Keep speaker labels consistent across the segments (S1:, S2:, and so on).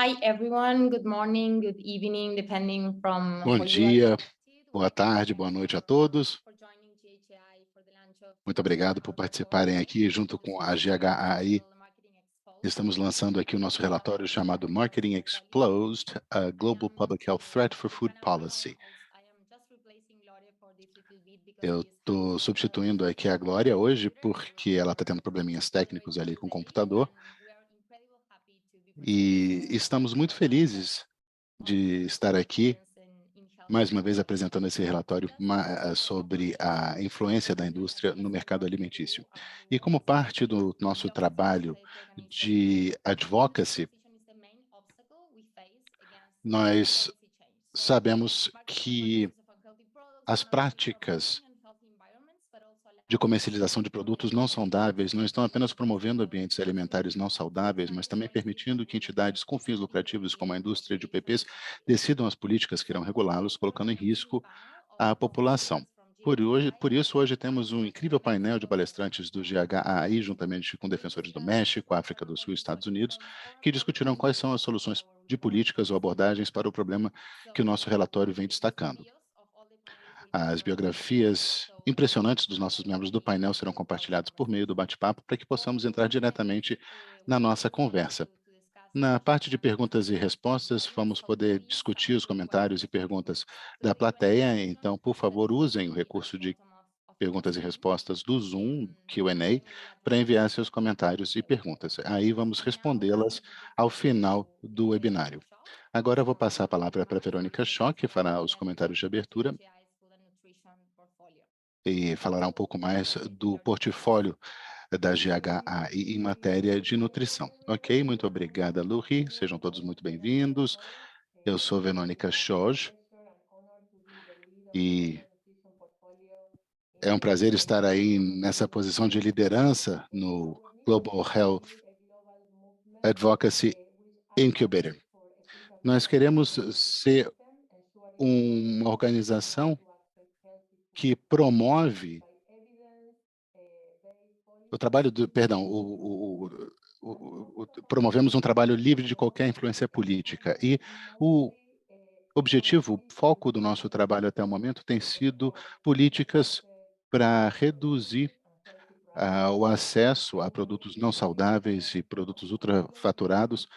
S1: Hi everyone, good morning, good evening, depending from
S2: Bom
S1: where you are
S2: dia,
S1: connected.
S2: boa tarde, boa noite a todos.
S1: For joining GHI for the launch of
S2: Muito obrigado por participarem aqui junto com a GHAI.
S1: Marketing Exposed.
S2: Estamos lançando aqui o nosso relatório chamado Marketing Exposed, a Global Public Health Threat for Food Policy.
S1: I am just replacing Gloria for this little bit because
S2: Eu
S1: she is having
S2: estou substituindo aqui a Glória hoje porque ela está tendo probleminhas técnicos ali com o computador
S1: we are incredibly happy to be
S2: e estamos muito felizes de estar aqui mais uma vez apresentando esse relatório sobre a influência da indústria no mercado alimentício. E como parte do nosso trabalho de advocacy, nós sabemos que as práticas de comercialização de produtos não saudáveis não estão apenas promovendo ambientes alimentares não saudáveis, mas também permitindo que entidades com fins lucrativos, como a indústria de PPs, decidam as políticas que irão regulá-los, colocando em risco a população. Por isso, hoje temos um incrível painel de palestrantes do GHAI, juntamente com defensores do México, África do Sul e Estados Unidos, que discutirão quais são as soluções de políticas ou abordagens para o problema que o nosso relatório vem destacando. As biografias impressionantes dos nossos membros do painel serão compartilhadas por meio do bate-papo para que possamos entrar diretamente na nossa conversa. Na parte de perguntas e respostas, vamos poder discutir os comentários e perguntas da plateia, então, por favor, usem o recurso de perguntas e respostas do Zoom, Q&A, para enviar seus comentários e perguntas. Aí vamos respondê-las ao final do webinário. Agora eu vou passar a palavra para a Verônica Schoch, que fará os comentários de abertura e falará um pouco mais do portfólio da GHA em matéria de nutrição. Ok? Muito obrigada, Luri. Sejam todos muito bem-vindos. Eu sou Verônica Schoch e é um prazer estar aí nessa posição de liderança no Global Health Advocacy Incubator. Nós queremos ser uma organização que promove o trabalho do, perdão, promovemos um trabalho livre de qualquer influência política. E o objetivo, o foco do nosso trabalho até o momento tem sido políticas para reduzir o acesso a produtos não saudáveis e produtos ultrafaturados,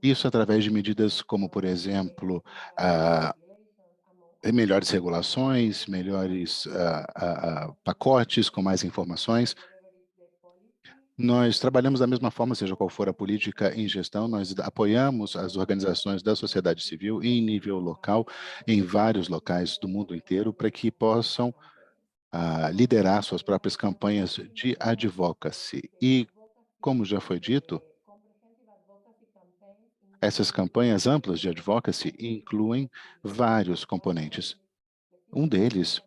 S2: isso através de medidas como, por exemplo, melhores regulações, melhores pacotes com mais informações. Nós trabalhamos da mesma forma, seja qual for a política em gestão, nós apoiamos as organizações da sociedade civil em nível local, em vários locais do mundo inteiro, para que possam liderar suas próprias campanhas de advocacy. E, como já foi dito, essas campanhas amplas de advocacy incluem vários componentes. Um deles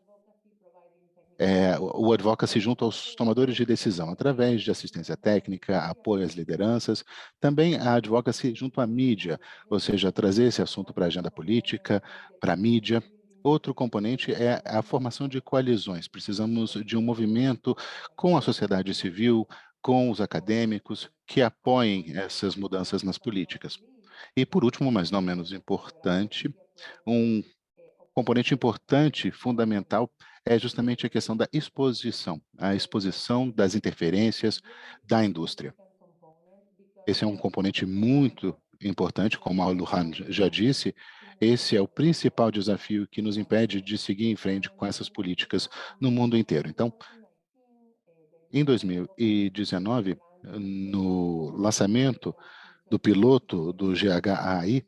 S2: é o advocacy junto aos tomadores de decisão, através de assistência técnica, apoio às lideranças, também a advocacy junto à mídia, ou seja, trazer esse assunto para a agenda política, para a mídia. Outro componente é a formação de coalizões. Precisamos de um movimento com a sociedade civil, com os acadêmicos, que apoiem essas mudanças nas políticas. E, por último, mas não menos importante, um componente importante, fundamental, é justamente a questão da exposição, a exposição das interferências da indústria. Esse é um componente muito importante, como a Luhan já disse, esse é o principal desafio que nos impede de seguir em frente com essas políticas no mundo inteiro. Então, em 2019, no lançamento do piloto do GHAI,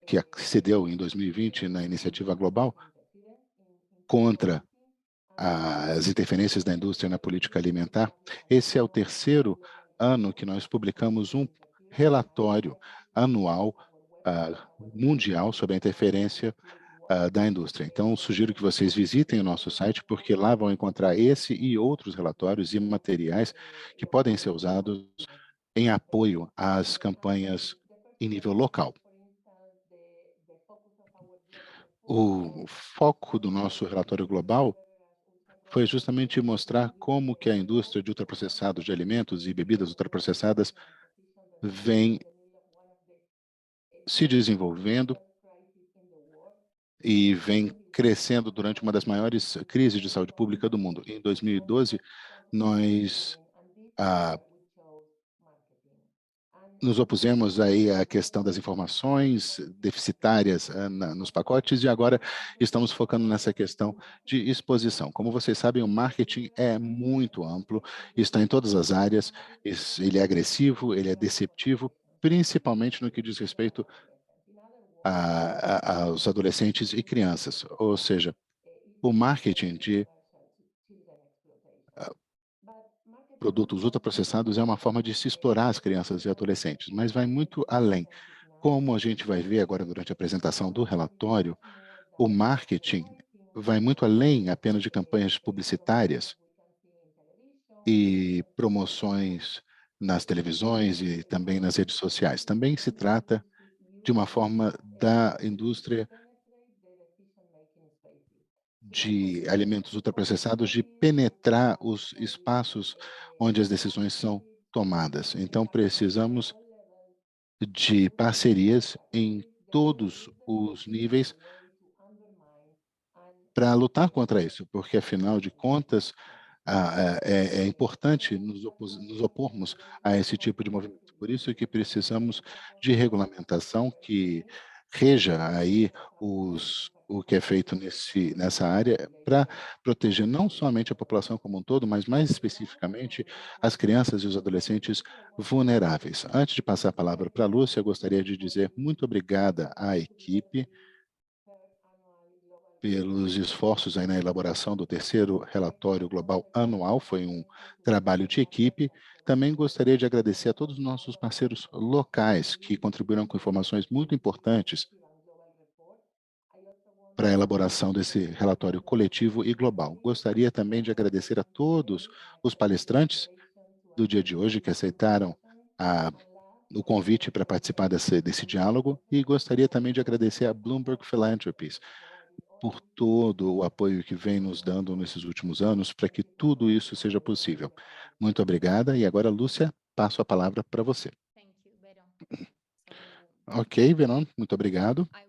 S2: que se deu em 2020 na iniciativa global, contra as interferências da indústria na política alimentar, esse é o terceiro ano que nós publicamos um relatório anual mundial sobre a interferência da indústria. Então, sugiro que vocês visitem o nosso site, porque lá vão encontrar esse e outros relatórios e materiais que podem ser usados em apoio às campanhas em nível local. O foco do nosso relatório global foi justamente mostrar como que a indústria de ultraprocessados de alimentos e bebidas ultraprocessadas vem se desenvolvendo e vem crescendo durante uma das maiores crises de saúde pública do mundo. Em 2012, nós ah, nos opusemos aí à questão das informações deficitárias nos pacotes e agora estamos focando nessa questão de exposição. Como vocês sabem, o marketing é muito amplo, está em todas as áreas, ele é agressivo, ele é deceptivo, principalmente no que diz respeito aos adolescentes e crianças, ou seja, o marketing de produtos ultraprocessados é uma forma de se explorar as crianças e adolescentes, mas vai muito além. Como a gente vai ver agora durante a apresentação do relatório, o marketing vai muito além apenas de campanhas publicitárias e promoções nas televisões e também nas redes sociais. Também se trata de uma forma da indústria de alimentos ultraprocessados de penetrar os espaços onde as decisões são tomadas. Então, precisamos de parcerias em todos os níveis para lutar contra isso, porque, afinal de contas, é importante nos opormos a esse tipo de movimento. Por isso que precisamos de regulamentação que reja aí o que é feito nessa área para proteger não somente a população como um todo, mas mais especificamente as crianças e os adolescentes vulneráveis. Antes de passar a palavra para a Lúcia, eu gostaria de dizer muito obrigada à equipe pelos esforços aí na elaboração do terceiro relatório global anual, foi um trabalho de equipe. Também gostaria de agradecer a todos os nossos parceiros locais que contribuíram com informações muito importantes para a elaboração desse relatório coletivo e global. Gostaria também de agradecer a todos os palestrantes do dia de hoje que aceitaram a o convite para participar desse diálogo e gostaria também de agradecer a Bloomberg Philanthropies, por todo o apoio que vem nos dando nesses últimos anos para que tudo isso seja possível. Muito obrigada. E agora, Lúcia, passo a palavra para você.
S1: Thank you, Vero.
S2: Ok, Venon, muito obrigado.
S1: I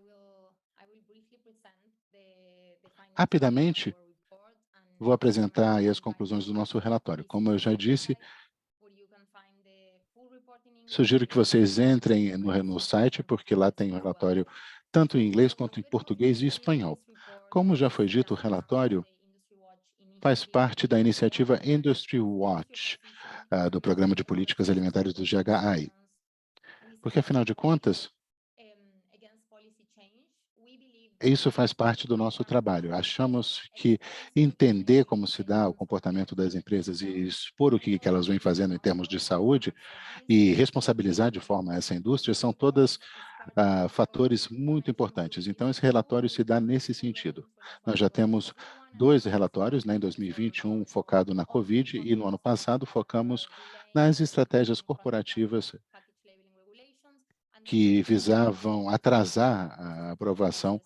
S1: will briefly present the findings of
S2: Rapidamente,
S1: our report
S2: vou
S1: and
S2: apresentar aí
S1: summarize
S2: as
S1: the
S2: conclusões do
S1: background
S2: nosso
S1: of
S2: relatório.
S1: this
S2: Como eu já disse,
S1: website, where you can find the full report in English
S2: sugiro que vocês entrem no
S1: and
S2: site, porque lá tem o relatório tanto em inglês quanto em português e espanhol. Como já foi dito, o relatório faz parte da iniciativa Industry Watch, do Programa de Políticas Alimentares do GHI. Porque, afinal de contas, isso faz parte do nosso trabalho. Achamos que entender como se dá o comportamento das empresas e expor o que elas vêm fazendo em termos de saúde e responsabilizar de forma essa indústria são todas fatores muito importantes. Então, esse relatório se dá nesse sentido. Nós já temos dois relatórios, né, em 2021 focado na Covid e no ano passado focamos nas estratégias corporativas que visavam atrasar a aprovação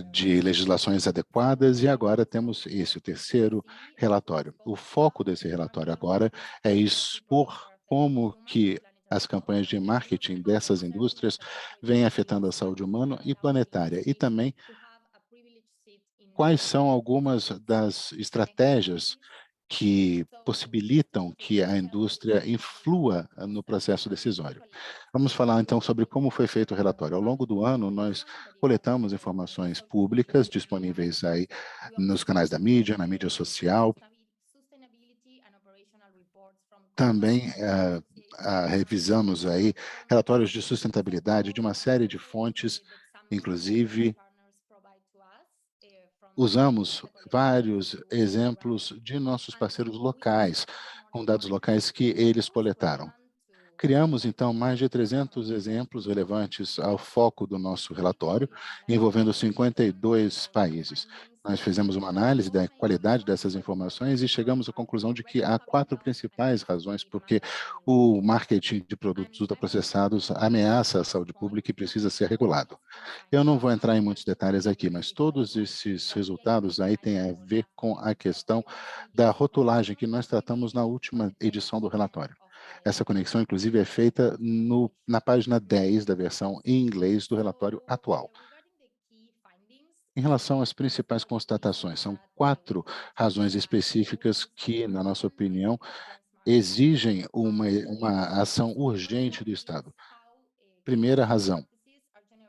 S2: de legislações adequadas e agora temos esse, o terceiro relatório. O foco desse relatório agora é expor como que as campanhas de marketing dessas indústrias vêm afetando a saúde humana e planetária e também quais são algumas das estratégias que possibilitam que a indústria influa no processo decisório. Vamos falar então sobre como foi feito o relatório. Ao longo do ano, nós coletamos informações públicas disponíveis aí nos canais da mídia, na mídia social. Também revisamos aí relatórios de sustentabilidade de uma série de fontes, inclusive usamos vários exemplos de nossos parceiros locais, com dados locais que eles coletaram. Criamos, então, mais de 300 exemplos relevantes ao foco do nosso relatório, envolvendo 52 países. Nós fizemos uma análise da qualidade dessas informações e chegamos à conclusão de que há quatro principais razões por que o marketing de produtos ultraprocessados ameaça a saúde pública e precisa ser regulado. Eu não vou entrar em muitos detalhes aqui, mas todos esses resultados aí têm a ver com a questão da rotulagem que nós tratamos na última edição do relatório. Essa conexão, inclusive, é feita na página 10 da versão em inglês do relatório atual. Em relação às principais constatações, são 4 razões específicas que, na nossa opinião, exigem uma ação urgente do Estado. Primeira razão,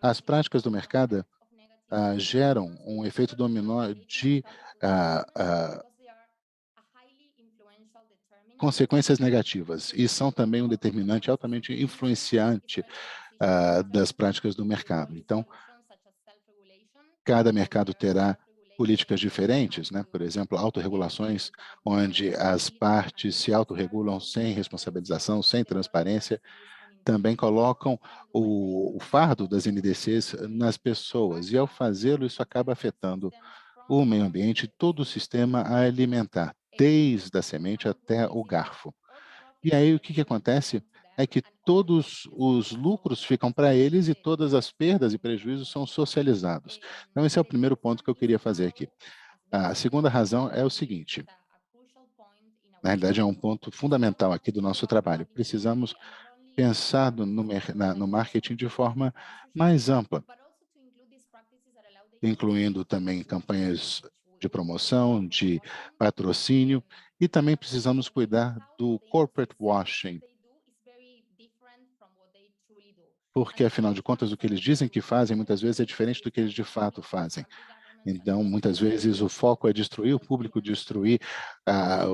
S2: as práticas do mercado geram um efeito dominó de consequências negativas e são também um determinante altamente influenciante das práticas do mercado. Então, cada mercado terá políticas diferentes, né? Por exemplo, autorregulações, onde as partes se autorregulam sem responsabilização, sem transparência, também colocam o fardo das NDCs nas pessoas, e ao fazê-lo, isso acaba afetando o meio ambiente, todo o sistema alimentar, desde a semente até o garfo. E aí o que acontece é que todos os lucros ficam para eles e todas as perdas e prejuízos são socializados. Então, esse é o primeiro ponto que eu queria fazer aqui. A segunda razão é o seguinte: na realidade, é um ponto fundamental aqui do nosso trabalho. Precisamos pensar no marketing de forma mais ampla, incluindo também campanhas de promoção, de patrocínio, e também precisamos cuidar do corporate washing, porque, afinal de contas, o que eles dizem que fazem, muitas vezes, é diferente do que eles de fato fazem. Então, muitas vezes, o foco é destruir o público, destruir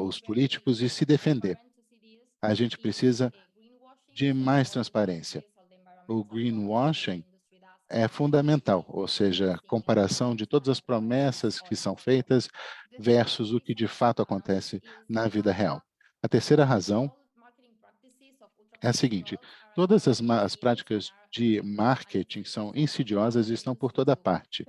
S2: os políticos e se defender. A gente precisa de mais transparência. O greenwashing é fundamental, ou seja, comparação de todas as promessas que são feitas versus o que de fato acontece na vida real. A terceira razão é a seguinte: todas as práticas de marketing são insidiosas e estão por toda parte.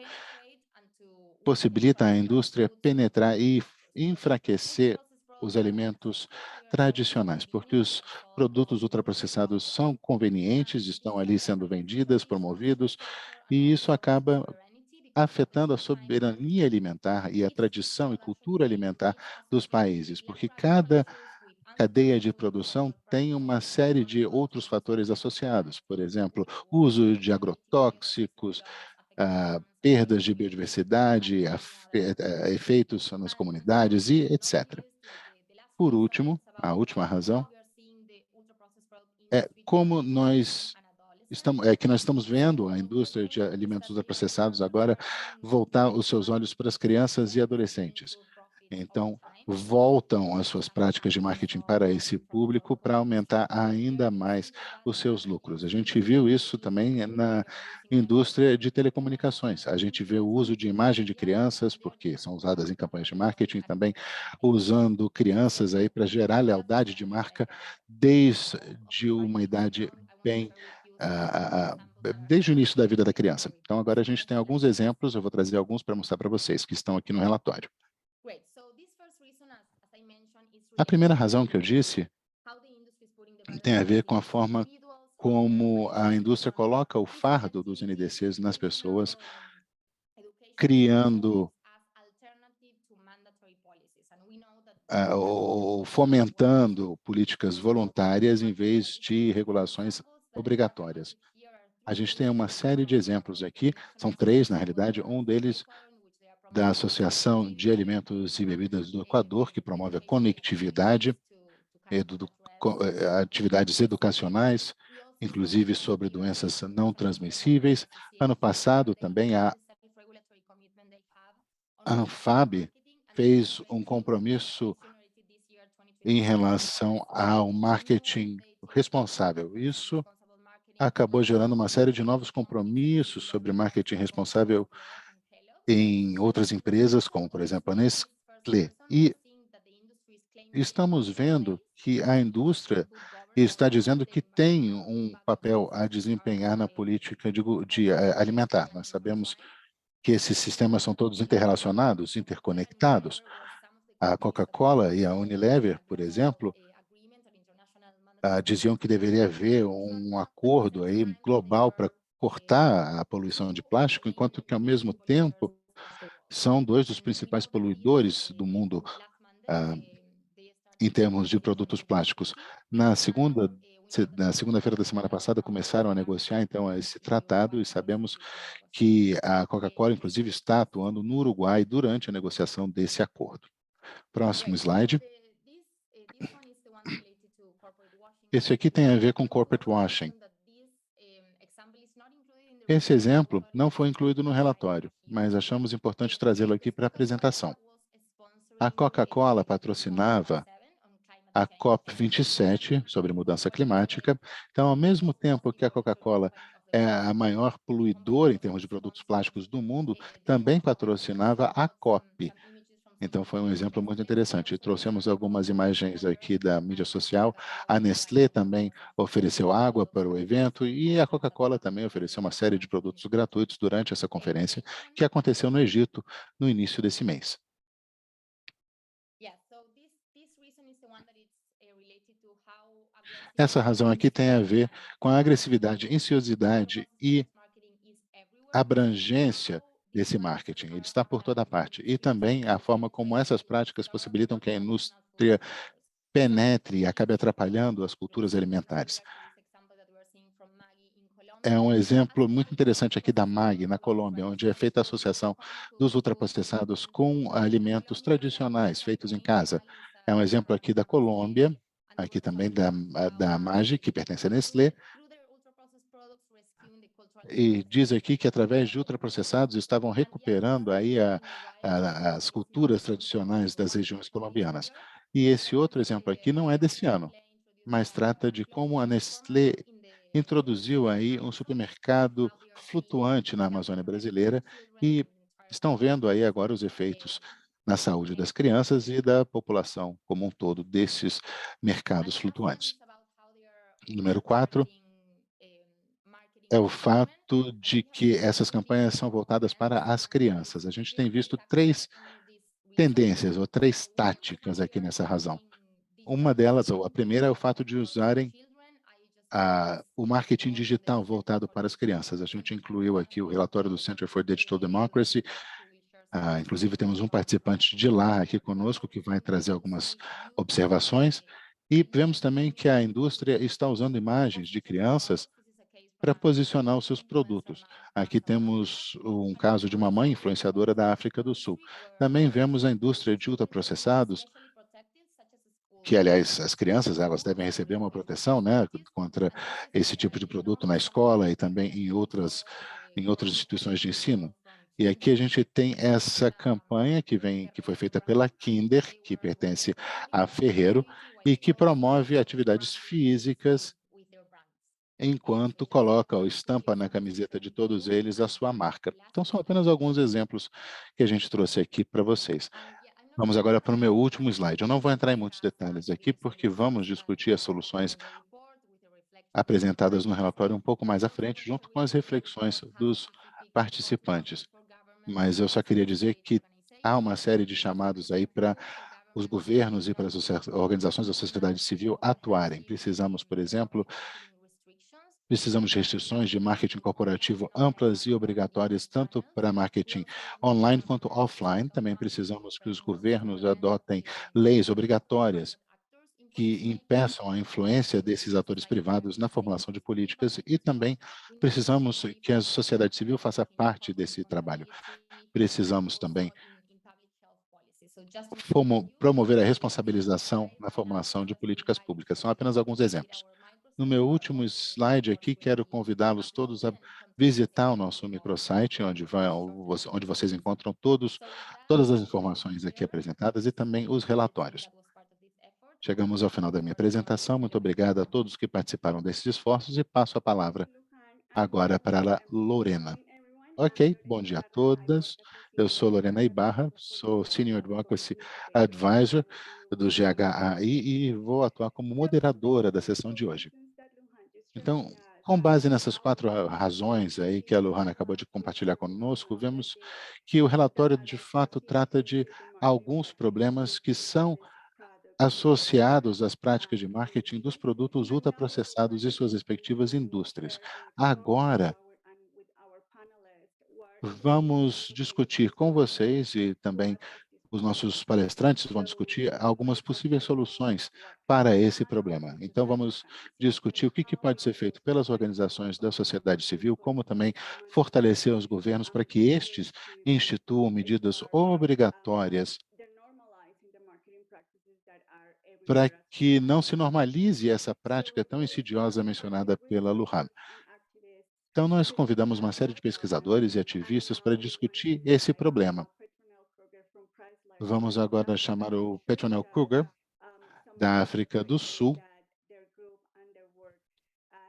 S2: Possibilita à indústria penetrar e enfraquecer os alimentos tradicionais, porque os produtos ultraprocessados são convenientes, estão ali sendo vendidos, promovidos, e isso acaba afetando a soberania alimentar e a tradição e cultura alimentar dos países, porque cada cadeia de produção tem uma série de outros fatores associados, por exemplo, uso de agrotóxicos, perdas de biodiversidade, efeitos nas comunidades e etc. Por último, a última razão é como nós estamos vendo a indústria de alimentos ultraprocessados agora voltar os seus olhos para as crianças e adolescentes. Então, voltam as suas práticas de marketing para esse público para aumentar ainda mais os seus lucros. A gente viu isso também na indústria de telecomunicações. A gente vê o uso de imagem de crianças, porque são usadas em campanhas de marketing, também usando crianças aí para gerar lealdade de marca desde uma idade bem desde o início da vida da criança. Então, agora a gente tem alguns exemplos, eu vou trazer alguns para mostrar para vocês, que estão aqui no relatório. A primeira razão que eu disse tem a ver com a forma como a indústria coloca o fardo dos NDCs nas pessoas, criando ou fomentando políticas voluntárias em vez de regulações obrigatórias. A gente tem uma série de exemplos aqui, são 3 na realidade, um deles da Associação de Alimentos e Bebidas do Equador, que promove a conectividade, atividades educacionais, inclusive sobre doenças não transmissíveis. Ano passado, também, a ANFAB fez um compromisso em relação ao marketing responsável. Isso acabou gerando uma série de novos compromissos sobre marketing responsável em outras empresas, como, por exemplo, a Nestlé. E estamos vendo que a indústria está dizendo que tem um papel a desempenhar na política de alimentar. Nós sabemos que esses sistemas são todos interrelacionados, interconectados. A Coca-Cola e a Unilever, por exemplo, diziam que deveria haver um acordo aí global para cortar a poluição de plástico, enquanto que, ao mesmo tempo, são 2 dos principais poluidores do mundo. em termos de produtos plásticos. Na segunda-feira da semana passada, começaram a negociar, então, esse tratado, e sabemos que a Coca-Cola, inclusive, está atuando no Uruguai durante a negociação desse acordo. Próximo slide. Esse aqui tem a ver com corporate washing. Esse exemplo não foi incluído no relatório, mas achamos importante trazê-lo aqui para a apresentação. A Coca-Cola patrocinava a COP27 sobre mudança climática. Então, ao mesmo tempo que a Coca-Cola é a maior poluidora em termos de produtos plásticos do mundo, também patrocinava a COP. Então, foi um exemplo muito interessante. Trouxemos algumas imagens aqui da mídia social. A Nestlé também ofereceu água para o evento e a Coca-Cola também ofereceu uma série de produtos gratuitos durante essa conferência que aconteceu no Egito no início desse mês. Essa razão aqui tem a ver com a agressividade, ansiosidade e abrangência desse marketing. Ele está por toda parte. E também a forma como essas práticas possibilitam que a indústria penetre e acabe atrapalhando as culturas alimentares. É um exemplo muito interessante aqui da MAG, na Colômbia, onde é feita a associação dos ultraprocessados com alimentos tradicionais, feitos em casa. É um exemplo aqui da Colômbia, aqui também da MAG, que pertence à Nestlé, e diz aqui que através de ultraprocessados estavam recuperando aí as culturas tradicionais das regiões colombianas. E esse outro exemplo aqui não é desse ano, mas trata de como a Nestlé introduziu aí um supermercado flutuante na Amazônia brasileira e estão vendo aí agora os efeitos na saúde das crianças e da população como um todo desses mercados flutuantes. Número 4 é o fato de que essas campanhas são voltadas para as crianças. A gente tem visto 3 tendências ou 3 táticas aqui nessa razão. Uma delas, ou a primeira, é o fato de usarem o marketing digital voltado para as crianças. A gente incluiu aqui o relatório do Center for Digital Democracy. Inclusive, temos um participante de lá aqui conosco que vai trazer algumas observações. E vemos também que a indústria está usando imagens de crianças para posicionar os seus produtos. Aqui temos um caso de uma mãe influenciadora da África do Sul. Também vemos a indústria de ultraprocessados, que, aliás, as crianças elas devem receber uma proteção, né, contra esse tipo de produto na escola e também em outras instituições de ensino. E aqui a gente tem essa campanha que foi feita pela Kinder, que pertence a Ferrero, e que promove atividades físicas enquanto coloca ou estampa na camiseta de todos eles a sua marca. Então, são apenas alguns exemplos que a gente trouxe aqui para vocês. Vamos agora para o meu último slide. Eu não vou entrar em muitos detalhes aqui, porque vamos discutir as soluções apresentadas no relatório um pouco mais à frente, junto com as reflexões dos participantes. Mas eu só queria dizer que há uma série de chamados aí para os governos e para as organizações da sociedade civil atuarem. Precisamos de restrições de marketing corporativo amplas e obrigatórias, tanto para marketing online quanto offline. Também precisamos que os governos adotem leis obrigatórias que impeçam a influência desses atores privados na formulação de políticas e também precisamos que a sociedade civil faça parte desse trabalho. Precisamos também promover a responsabilização na formulação de políticas públicas. São apenas alguns exemplos. No meu último slide aqui, quero convidá-los todos a visitar o nosso microsite, onde vocês encontram todas as informações aqui apresentadas e também os relatórios. Chegamos ao final da minha apresentação. Muito obrigado a todos que participaram desses esforços e passo a palavra agora para a Lorena. Ok, bom dia a todas. Eu sou Lorena Ibarra, sou Senior Advocacy Advisor do GHAI e vou atuar como moderadora da sessão de hoje. Então, com base nessas 4 razões aí que a Lohana acabou de compartilhar conosco, vemos que o relatório, de fato, trata de alguns problemas que são associados às práticas de marketing dos produtos ultraprocessados e suas respectivas indústrias. Agora, vamos discutir com vocês e também os nossos palestrantes vão discutir algumas possíveis soluções para esse problema. Então, vamos discutir o que pode ser feito pelas organizações da sociedade civil, como também fortalecer os governos para que estes instituam medidas obrigatórias para que não se normalize essa prática tão insidiosa mencionada pela Lujan. Então, nós convidamos uma série de pesquisadores e ativistas para discutir esse problema. Vamos agora chamar o Petronel Kruger, da África do Sul.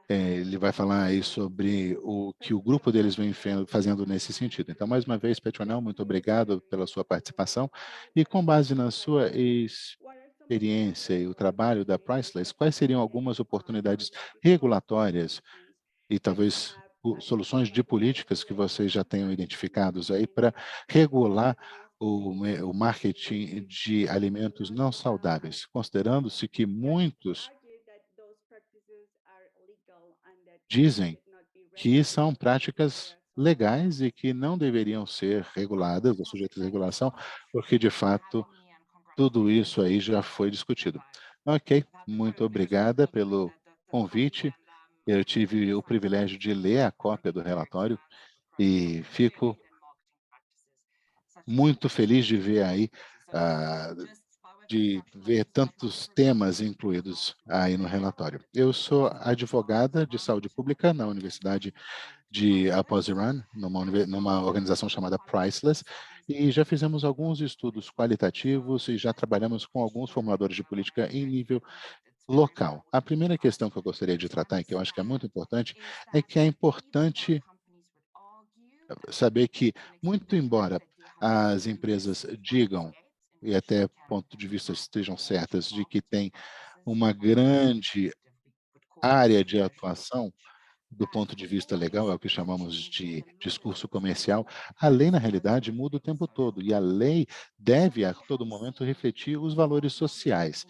S2: Ele vai falar aí sobre o que o grupo deles vem fazendo nesse sentido. Então, mais uma vez, Petronel, muito obrigado pela sua participação. E com base na sua experiência e o trabalho da Priceless, quais seriam algumas oportunidades regulatórias e talvez soluções de políticas que vocês já tenham identificados aí para regular o marketing de alimentos não saudáveis, considerando-se que muitos dizem que são práticas legais e que não deveriam ser reguladas ou sujeitas à regulação, porque, de fato, tudo isso aí já foi discutido. Ok, muito obrigada pelo convite. Eu tive o privilégio de ler a cópia do relatório e fico muito feliz de ver aí, de ver tantos temas incluídos aí no relatório. Eu sou advogada de saúde pública na Universidade de Aposiran, numa organização chamada Priceless, e já fizemos alguns estudos qualitativos e já trabalhamos com alguns formuladores de política em nível local. A primeira questão que eu gostaria de tratar, e que eu acho que é muito importante, é que é importante saber que, muito embora as empresas digam, e até ponto de vista estejam certas, de que tem uma grande área de atuação do ponto de vista legal, é o que chamamos de discurso comercial, a lei, na realidade, muda o tempo todo, e a lei deve, a todo momento, refletir os valores sociais.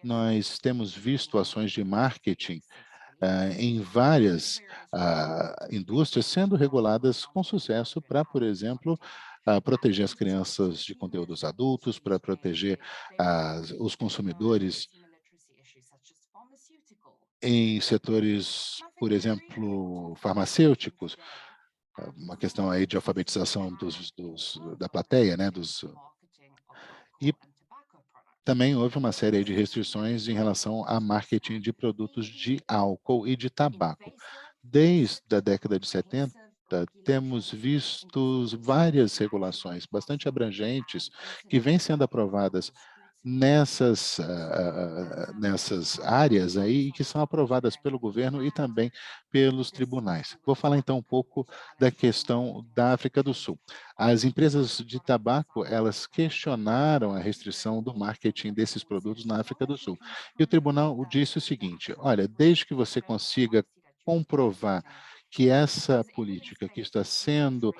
S2: Nós temos visto ações de marketing em várias indústrias sendo reguladas com sucesso para, por exemplo, proteger as crianças de conteúdos adultos, para proteger os consumidores em setores, por exemplo, farmacêuticos, uma questão aí de alfabetização da plateia, né, e também houve uma série de restrições em relação a marketing de produtos de álcool e de tabaco. Desde a década de 70, temos visto várias regulações bastante abrangentes que vêm sendo aprovadas nessas áreas aí, que são aprovadas pelo governo e também pelos tribunais. Vou falar então um pouco da questão da África do Sul. As empresas de tabaco, elas questionaram a restrição do marketing desses produtos na África do Sul. E o tribunal disse o seguinte: olha, desde que você consiga comprovar que essa política que está sendo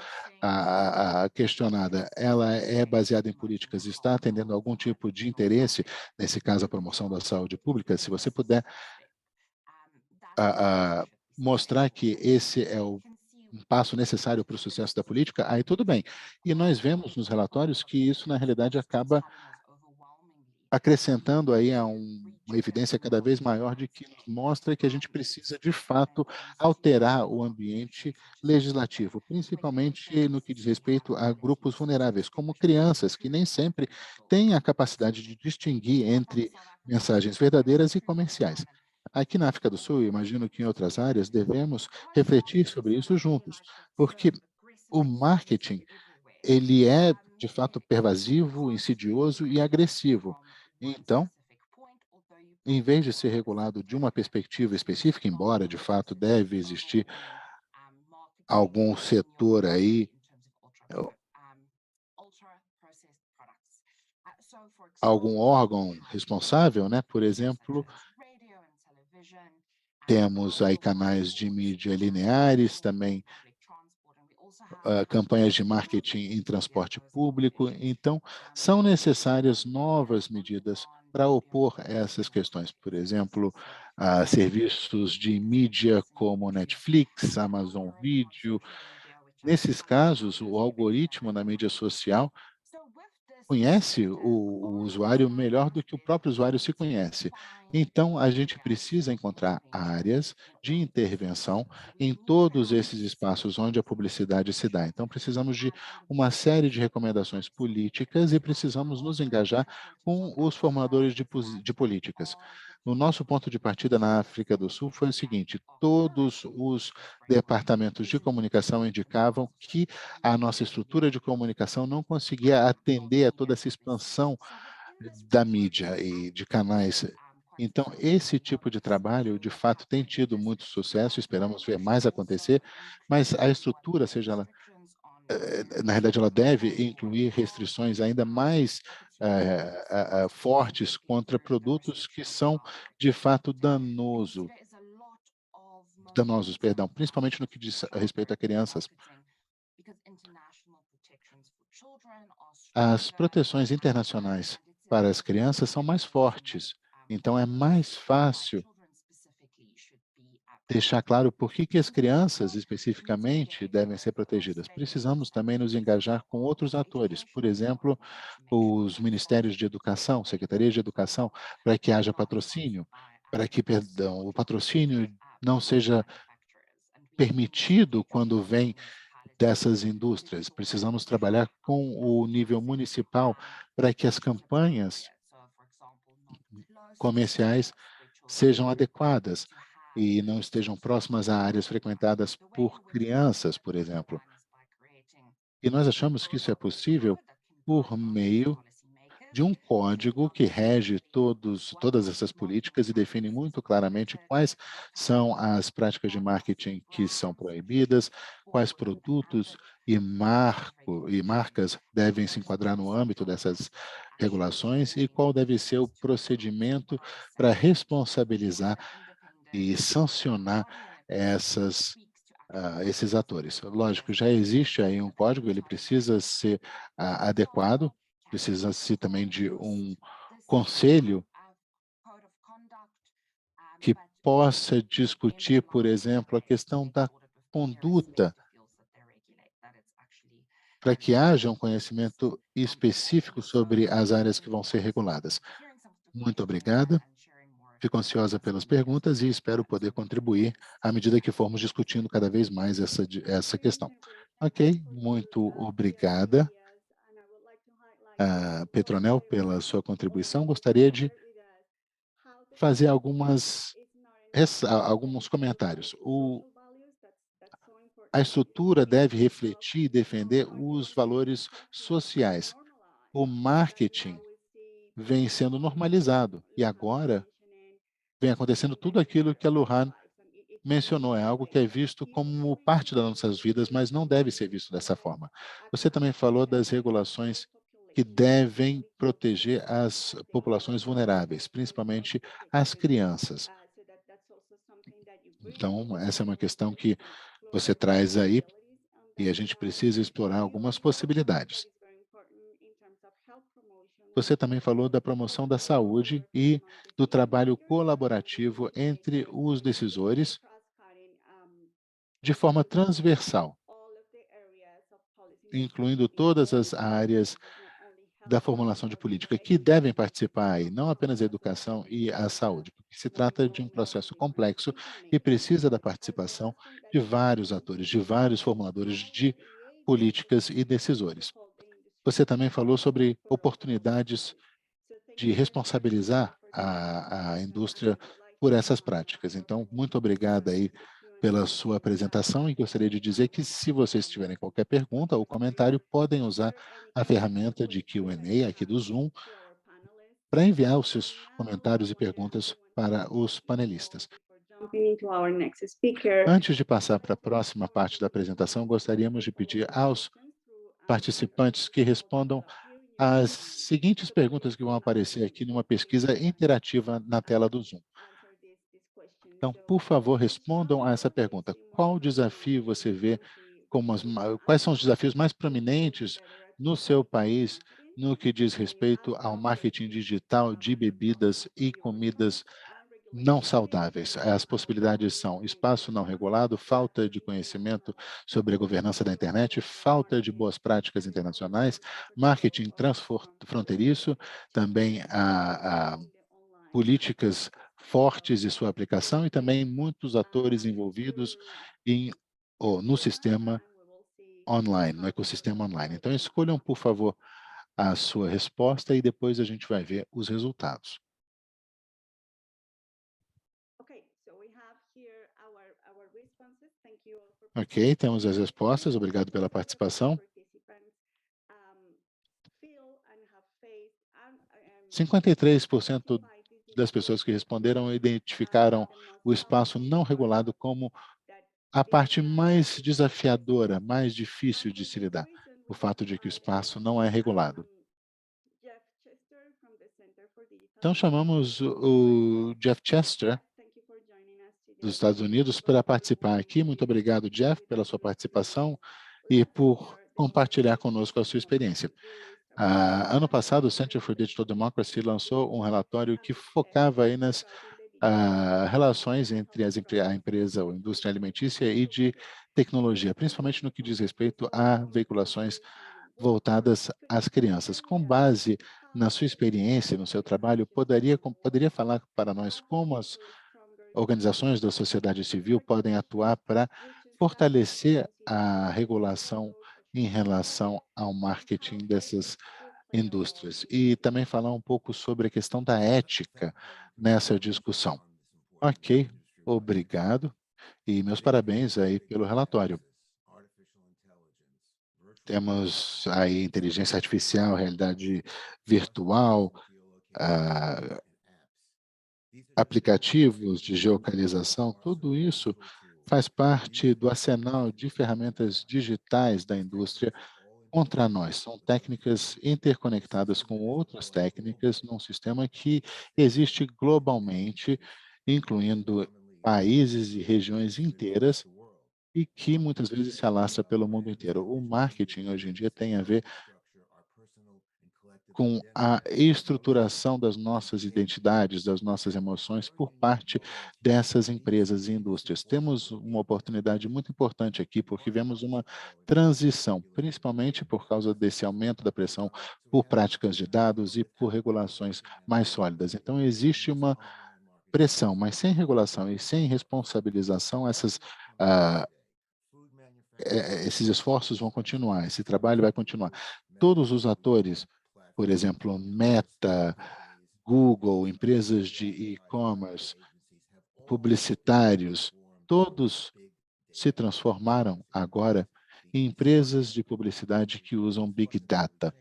S2: questionada, ela é baseada em políticas e está atendendo a algum tipo de interesse, nesse caso a promoção da saúde pública, se você puder mostrar que esse é um passo necessário para o sucesso da política, aí tudo bem. E nós vemos nos relatórios que isso, na realidade, acaba acrescentando aí uma evidência cada vez maior de que nos mostra que a gente precisa, de fato, alterar o ambiente legislativo, principalmente no que diz respeito a grupos vulneráveis, como crianças, que nem sempre têm a capacidade de distinguir entre mensagens verdadeiras e comerciais. Aqui na África do Sul, eu imagino que em outras áreas, devemos refletir sobre isso juntos, porque o marketing ele é, de fato, pervasivo, insidioso e agressivo. Então, em vez de ser regulado de uma perspectiva específica, embora, de fato, deve existir algum setor aí, algum órgão responsável, né? Por exemplo, temos aí canais de mídia lineares, também campanhas de marketing em transporte público. Então, são necessárias novas medidas para opor essas questões. Por exemplo, serviços de mídia como Netflix, Amazon Video. Nesses casos, o algoritmo na mídia social conhece o usuário melhor do que o próprio usuário se conhece. Então, a gente precisa encontrar áreas de intervenção em todos esses espaços onde a publicidade se dá. Então, precisamos de uma série de recomendações políticas e precisamos nos engajar com os formuladores de políticas. O nosso ponto de partida na África do Sul foi o seguinte: todos os departamentos de comunicação indicavam que a nossa estrutura de comunicação não conseguia atender a toda essa expansão da mídia e de canais. Então, esse tipo de trabalho, de fato, tem tido muito sucesso, esperamos ver mais acontecer, mas a estrutura, seja ela, na realidade, ela deve incluir restrições ainda mais fortes contra produtos que são, de fato, danosos, perdão, principalmente no que diz respeito a crianças. As proteções internacionais para as crianças são mais fortes, então é mais fácil deixar claro por que as crianças, especificamente, devem ser protegidas. Precisamos também nos engajar com outros atores, por exemplo, os ministérios de educação, secretarias de educação, para que haja patrocínio, para que, perdão, o patrocínio não seja permitido quando vem dessas indústrias. Precisamos trabalhar com o nível municipal para que as campanhas comerciais sejam adequadas e não estejam próximas a áreas frequentadas por crianças, por exemplo. E nós achamos que isso é possível por meio de um código que rege todas essas políticas e define muito claramente quais são as práticas de marketing que são proibidas, quais produtos e marcas devem se enquadrar no âmbito dessas regulações e qual deve ser o procedimento para responsabilizar e sancionar esses atores. Lógico, já existe aí um código, ele precisa ser adequado, precisa-se também de um conselho que possa discutir, por exemplo, a questão da conduta, para que haja um conhecimento específico sobre as áreas que vão ser reguladas. Muito obrigada. Fico ansiosa pelas perguntas e espero poder contribuir à medida que formos discutindo cada vez mais essa questão. Ok, muito obrigada, Petronel, pela sua contribuição. Gostaria de fazer alguns comentários. A estrutura deve refletir e defender os valores sociais. O marketing vem sendo normalizado e agora vem acontecendo tudo aquilo que a Luhan mencionou, é algo que é visto como parte das nossas vidas, mas não deve ser visto dessa forma. Você também falou das regulações que devem proteger as populações vulneráveis, principalmente as crianças. Então, essa é uma questão que você traz aí e a gente precisa explorar algumas possibilidades. Você também falou da promoção da saúde e do trabalho colaborativo entre os decisores de forma transversal, incluindo todas as áreas da formulação de política que devem participar aí, não apenas a educação e a saúde, porque se trata de um processo complexo e precisa da participação de vários atores, de vários formuladores de políticas e decisores. Você também falou sobre oportunidades de responsabilizar a indústria por essas práticas. Então, muito obrigado aí pela sua apresentação e gostaria de dizer que se vocês tiverem qualquer pergunta ou comentário, podem usar a ferramenta de Q&A aqui do Zoom para enviar os seus comentários e perguntas para os panelistas. Antes de passar para a próxima parte da apresentação, gostaríamos de pedir aos participantes que respondam as seguintes perguntas que vão aparecer aqui numa pesquisa interativa na tela do Zoom. Então, por favor, respondam a essa pergunta. Qual desafio você vê quais são os desafios mais prominentes no seu país no que diz respeito ao marketing digital de bebidas e comidas não saudáveis. As possibilidades são espaço não regulado, falta de conhecimento sobre a governança da internet, falta de boas práticas internacionais, marketing transfronteiriço, também a políticas fortes e sua aplicação, e também muitos atores envolvidos em, no sistema online, no ecossistema online. Então, escolham, por favor, a sua resposta e depois a gente vai ver os resultados. Ok, temos as respostas. Obrigado pela participação. 53% das pessoas que responderam identificaram o espaço não regulado como a parte mais desafiadora, mais difícil de se lidar, o fato de que o espaço não é regulado. Então, chamamos o Jeff Chester, dos Estados Unidos, para participar aqui. Muito obrigado, Jeff, pela sua participação e por compartilhar conosco a sua experiência. Ano passado, o Center for Digital Democracy lançou um relatório que focava aí nas relações entre a empresa ou indústria alimentícia e de tecnologia, principalmente no que diz respeito a veiculações voltadas às crianças. Com base na sua experiência, no seu trabalho, poderia falar para nós como as organizações da sociedade civil podem atuar para fortalecer a regulação em relação ao marketing dessas indústrias e também falar um pouco sobre a questão da ética nessa discussão. Ok, obrigado e meus parabéns aí pelo relatório. Temos aí inteligência artificial, realidade virtual, ah, aplicativos de geolocalização, tudo isso faz parte do arsenal de ferramentas digitais da indústria contra nós. São técnicas interconectadas com outras técnicas num sistema que existe globalmente, incluindo países e regiões inteiras, e que muitas vezes se alastra pelo mundo inteiro. O marketing hoje em dia tem a ver com a estruturação das nossas identidades, das nossas emoções por parte dessas empresas e indústrias. Temos uma oportunidade muito importante aqui, porque vemos uma transição, principalmente por causa desse aumento da pressão por práticas de dados e por regulações mais sólidas. Então, existe uma pressão, mas sem regulação e sem responsabilização, esses esforços vão continuar, esse trabalho vai continuar. Todos os atores, por exemplo, Meta, Google, empresas de e-commerce, publicitários, todos se transformaram agora em empresas de publicidade que usam Big Data.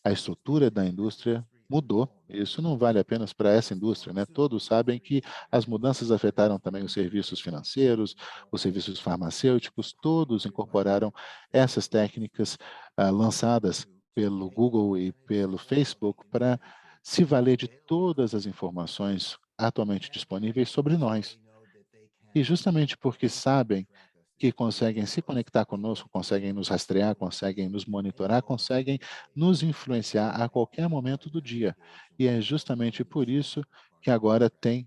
S2: A estrutura da indústria mudou. Isso não vale apenas para essa indústria, né? Todos sabem que as mudanças afetaram também os serviços financeiros, os serviços farmacêuticos, todos incorporaram essas técnicas lançadas pelo Google e pelo Facebook para se valer de todas as informações atualmente disponíveis sobre nós. E justamente porque sabem que conseguem se conectar conosco, conseguem nos rastrear, conseguem nos monitorar, conseguem nos influenciar a qualquer momento do dia. E é justamente por isso que agora tem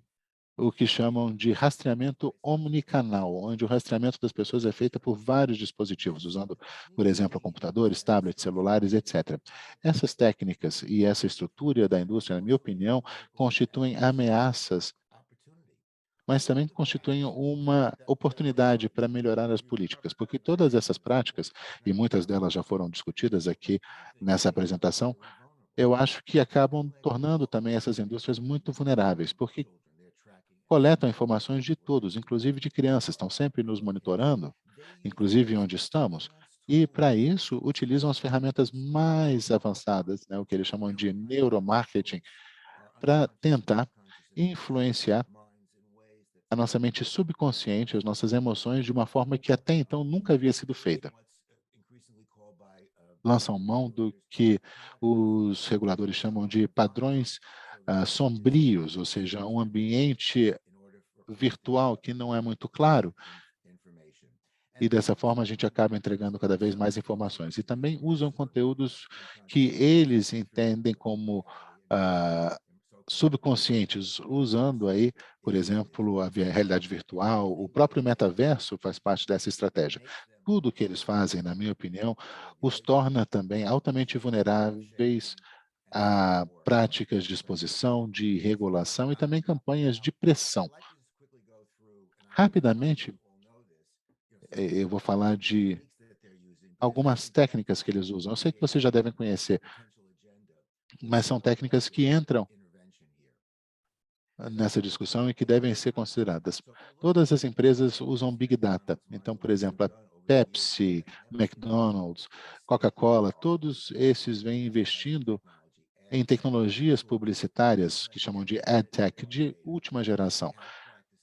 S2: o que chamam de rastreamento omnicanal, onde o rastreamento das pessoas é feito por vários dispositivos, usando, por exemplo, computadores, tablets, celulares, etc. Essas técnicas e essa estrutura da indústria, na minha opinião, constituem ameaças, mas também constituem uma oportunidade para melhorar as políticas, porque todas essas práticas, e muitas delas já foram discutidas aqui nessa apresentação, eu acho que acabam tornando também essas indústrias muito vulneráveis, porque coletam informações de todos, inclusive de crianças, estão sempre nos monitorando, inclusive onde estamos, e para isso utilizam as ferramentas mais avançadas, né, o que eles chamam de neuromarketing, para tentar influenciar a nossa mente subconsciente, as nossas emoções, de uma forma que até então nunca havia sido feita. Lançam mão do que os reguladores chamam de padrões sombrios, ou seja, um ambiente virtual que não é muito claro, e dessa forma a gente acaba entregando cada vez mais informações. E também usam conteúdos que eles entendem como subconscientes, usando aí, por exemplo, a realidade virtual, o próprio metaverso faz parte dessa estratégia. Tudo que eles fazem, na minha opinião, os torna também altamente vulneráveis a práticas de exposição, de regulação e também campanhas de pressão. Rapidamente, eu vou falar de algumas técnicas que eles usam. Eu sei que vocês já devem conhecer, mas são técnicas que entram nessa discussão e que devem ser consideradas. Todas as empresas usam Big Data. Então, por exemplo, a Pepsi, McDonald's, Coca-Cola, todos esses vêm investindo em tecnologias publicitárias, que chamam de AdTech, de última geração.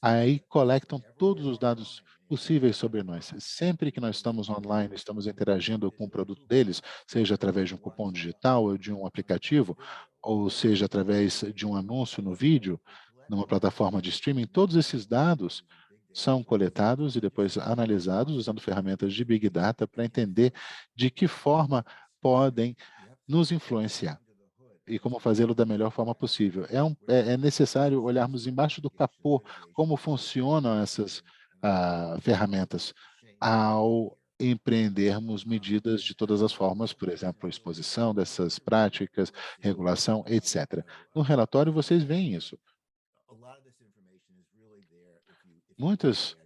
S2: Aí coletam todos os dados possíveis sobre nós. Sempre que nós estamos online, estamos interagindo com o produto deles, seja através de um cupom digital ou de um aplicativo, ou seja através de um anúncio no vídeo, numa plataforma de streaming, todos esses dados são coletados e depois analisados usando ferramentas de Big Data para entender de que forma podem nos influenciar e como fazê-lo da melhor forma possível. É necessário olharmos embaixo do capô como funcionam essas ferramentas ao empreendermos medidas de todas as formas, por exemplo, exposição dessas práticas, regulação, etc. No relatório vocês veem isso. Muitas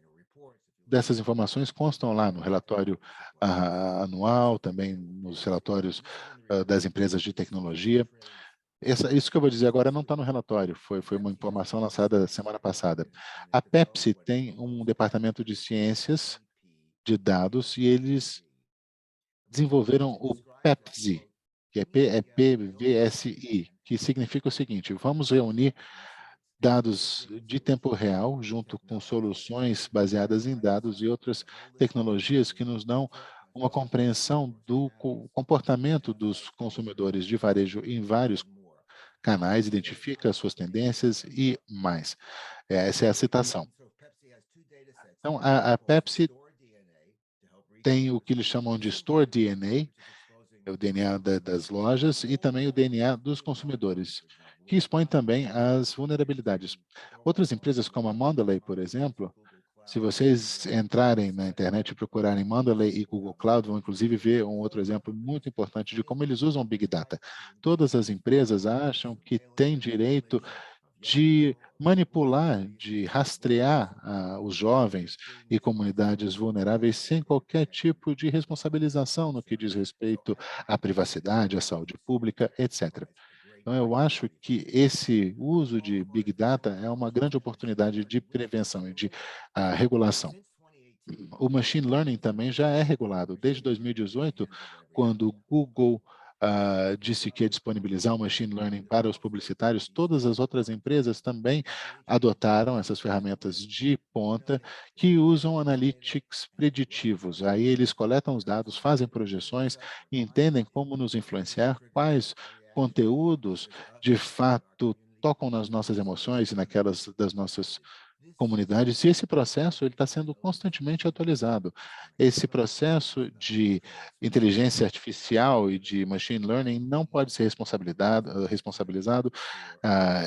S2: dessas informações constam lá no relatório anual, também nos relatórios das empresas de tecnologia. Isso que eu vou dizer agora não está no relatório, foi uma informação lançada semana passada. A Pepsi tem um departamento de ciências de dados e eles desenvolveram o PEPSI, que é PVSI, que significa o seguinte: vamos reunir dados de tempo real junto com soluções baseadas em dados e outras tecnologias que nos dão uma compreensão do comportamento dos consumidores de varejo em vários canais, identifica as suas tendências e mais. Essa é a citação. Então, a Pepsi tem o que eles chamam de Store DNA, o DNA das lojas, e também o DNA dos consumidores, que expõe também as vulnerabilidades. Outras empresas, como a Mondelez, por exemplo, se vocês entrarem na internet e procurarem Mondelez e Google Cloud, vão inclusive ver um outro exemplo muito importante de como eles usam Big Data. Todas as empresas acham que têm direito de manipular, de rastrear os jovens e comunidades vulneráveis sem qualquer tipo de responsabilização no que diz respeito à privacidade, à saúde pública, etc. Então, eu acho que esse uso de Big Data é uma grande oportunidade de prevenção e de regulação. O Machine Learning também já é regulado. Desde 2018, quando o Google disse que ia disponibilizar o Machine Learning para os publicitários, todas as outras empresas também adotaram essas ferramentas de ponta que usam analytics preditivos. Aí eles coletam os dados, fazem projeções e entendem como nos influenciar, quais conteúdos de fato tocam nas nossas emoções e naquelas das nossas comunidades, e esse processo ele está sendo constantemente atualizado. Esse processo de inteligência artificial e de machine learning não pode ser responsabilizado,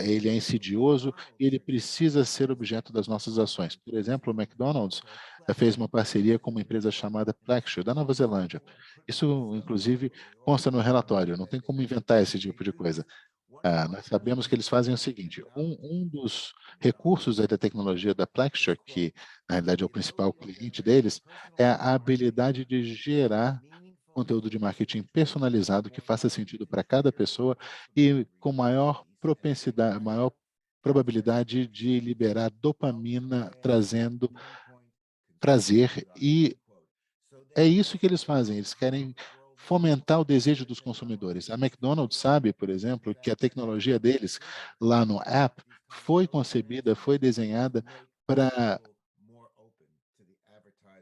S2: ele é insidioso e ele precisa ser objeto das nossas ações. Por exemplo, o McDonald's fez uma parceria com uma empresa chamada Plexure, da Nova Zelândia. Isso, inclusive, consta no relatório, não tem como inventar esse tipo de coisa. Nós sabemos que eles fazem o seguinte: um dos recursos aí da tecnologia da Plexure, que na realidade é o principal cliente deles, é a habilidade de gerar conteúdo de marketing personalizado que faça sentido para cada pessoa e com maior propensidade, maior probabilidade de liberar dopamina, trazendo prazer. E é isso que eles fazem, eles querem fomentar o desejo dos consumidores. A McDonald's sabe, por exemplo, que a tecnologia deles lá no app foi concebida, foi desenhada para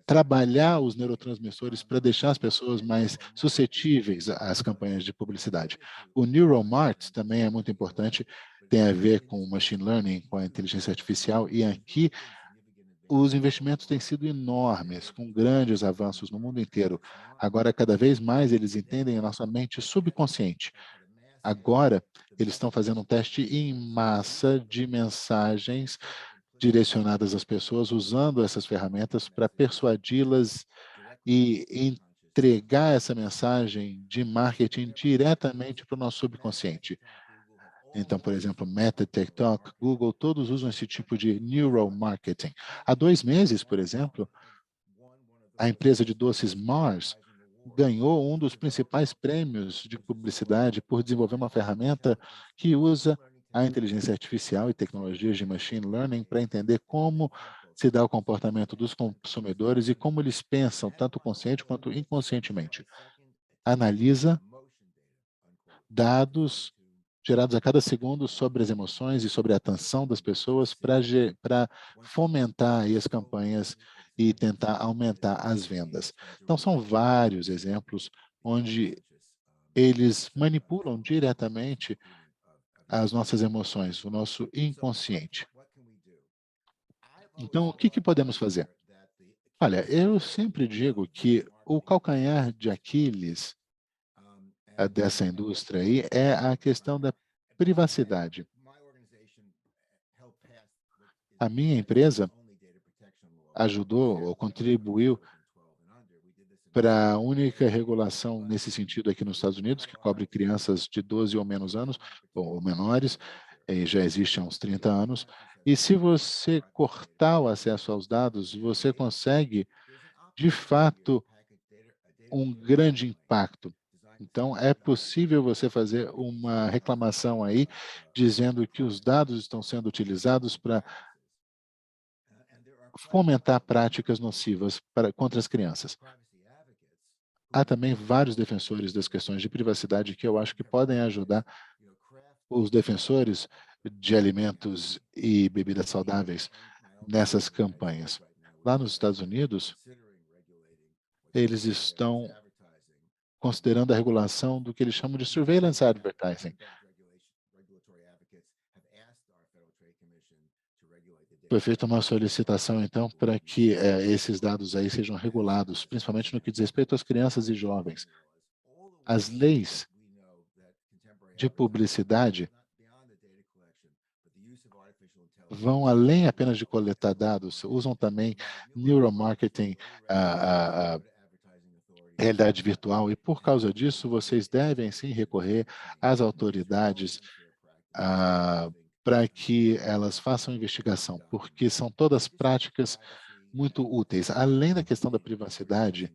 S2: trabalhar os neurotransmissores para deixar as pessoas mais suscetíveis às campanhas de publicidade. O Neuromart também é muito importante, tem a ver com o machine learning, com a inteligência artificial, e aqui os investimentos têm sido enormes, com grandes avanços no mundo inteiro. Agora, cada vez mais, eles entendem a nossa mente subconsciente. Agora, eles estão fazendo um teste em massa de mensagens direcionadas às pessoas, usando essas ferramentas para persuadi-las e entregar essa mensagem de marketing diretamente para o nosso subconsciente. Então, por exemplo, Meta, TikTok, Google, todos usam esse tipo de neuromarketing. Há 2 meses, por exemplo, a empresa de doces Mars ganhou um dos principais prêmios de publicidade por desenvolver uma ferramenta que usa a inteligência artificial e tecnologias de machine learning para entender como se dá o comportamento dos consumidores e como eles pensam, tanto consciente quanto inconscientemente. Analisa dados gerados a cada segundo sobre as emoções e sobre a atenção das pessoas para fomentar aí as campanhas e tentar aumentar as vendas. Então, são vários exemplos onde eles manipulam diretamente as nossas emoções, o nosso inconsciente. Então, o que que podemos fazer? Olha, eu sempre digo que o calcanhar de Aquiles dessa indústria aí é a questão da privacidade. A minha empresa ajudou ou contribuiu para a única regulação nesse sentido aqui nos Estados Unidos, que cobre crianças de 12 ou menos anos, ou menores, já existe há uns 30 anos. E se você cortar o acesso aos dados, você consegue, de fato, um grande impacto. Então, é possível você fazer uma reclamação aí, dizendo que os dados estão sendo utilizados para fomentar práticas nocivas contra as crianças. Há também vários defensores das questões de privacidade que eu acho que podem ajudar os defensores de alimentos e bebidas saudáveis nessas campanhas. Lá nos Estados Unidos, eles estão considerando a regulação do que eles chamam de surveillance advertising. Foi feita uma solicitação, então, para que esses dados aí sejam regulados, principalmente no que diz respeito às crianças e jovens. As leis de publicidade vão além apenas de coletar dados, usam também neuromarketing, realidade virtual, e por causa disso, vocês devem sim recorrer às autoridades para que elas façam investigação, porque são todas práticas muito úteis. Além da questão da privacidade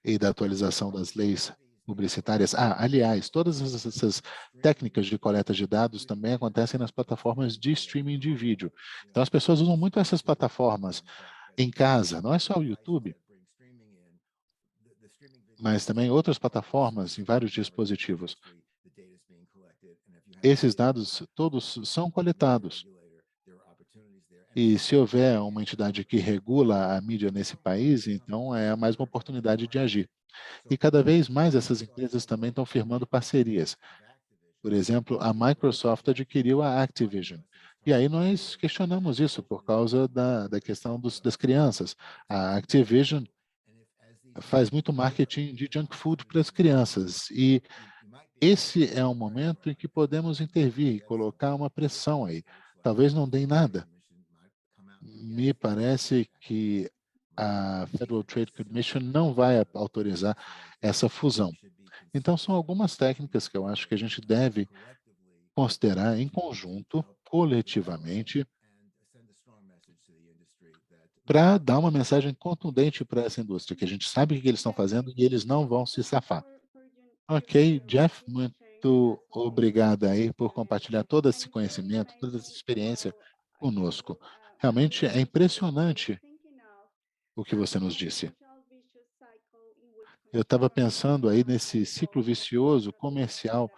S2: e da atualização das leis publicitárias. Aliás, todas essas técnicas de coleta de dados também acontecem nas plataformas de streaming de vídeo. Então, as pessoas usam muito essas plataformas em casa, não é só o YouTube, mas também outras plataformas em vários dispositivos. Esses dados todos são coletados. E se houver uma entidade que regula a mídia nesse país, então é mais uma oportunidade de agir. E cada vez mais essas empresas também estão firmando parcerias. Por exemplo, a Microsoft adquiriu a Activision. E aí nós questionamos isso por causa da questão das crianças. A Activision faz muito marketing de junk food para as crianças. E esse é um momento em que podemos intervir e colocar uma pressão aí. Talvez não dê em nada. Me parece que a Federal Trade Commission não vai autorizar essa fusão. Então, são algumas técnicas que eu acho que a gente deve considerar em conjunto, coletivamente, para dar uma mensagem contundente para essa indústria, que a gente sabe o que eles estão fazendo e eles não vão se safar. Ok, Jeff, muito obrigado aí por compartilhar todo esse conhecimento, toda essa experiência conosco. Realmente é impressionante o que você nos disse. Eu estava pensando aí nesse ciclo vicioso comercial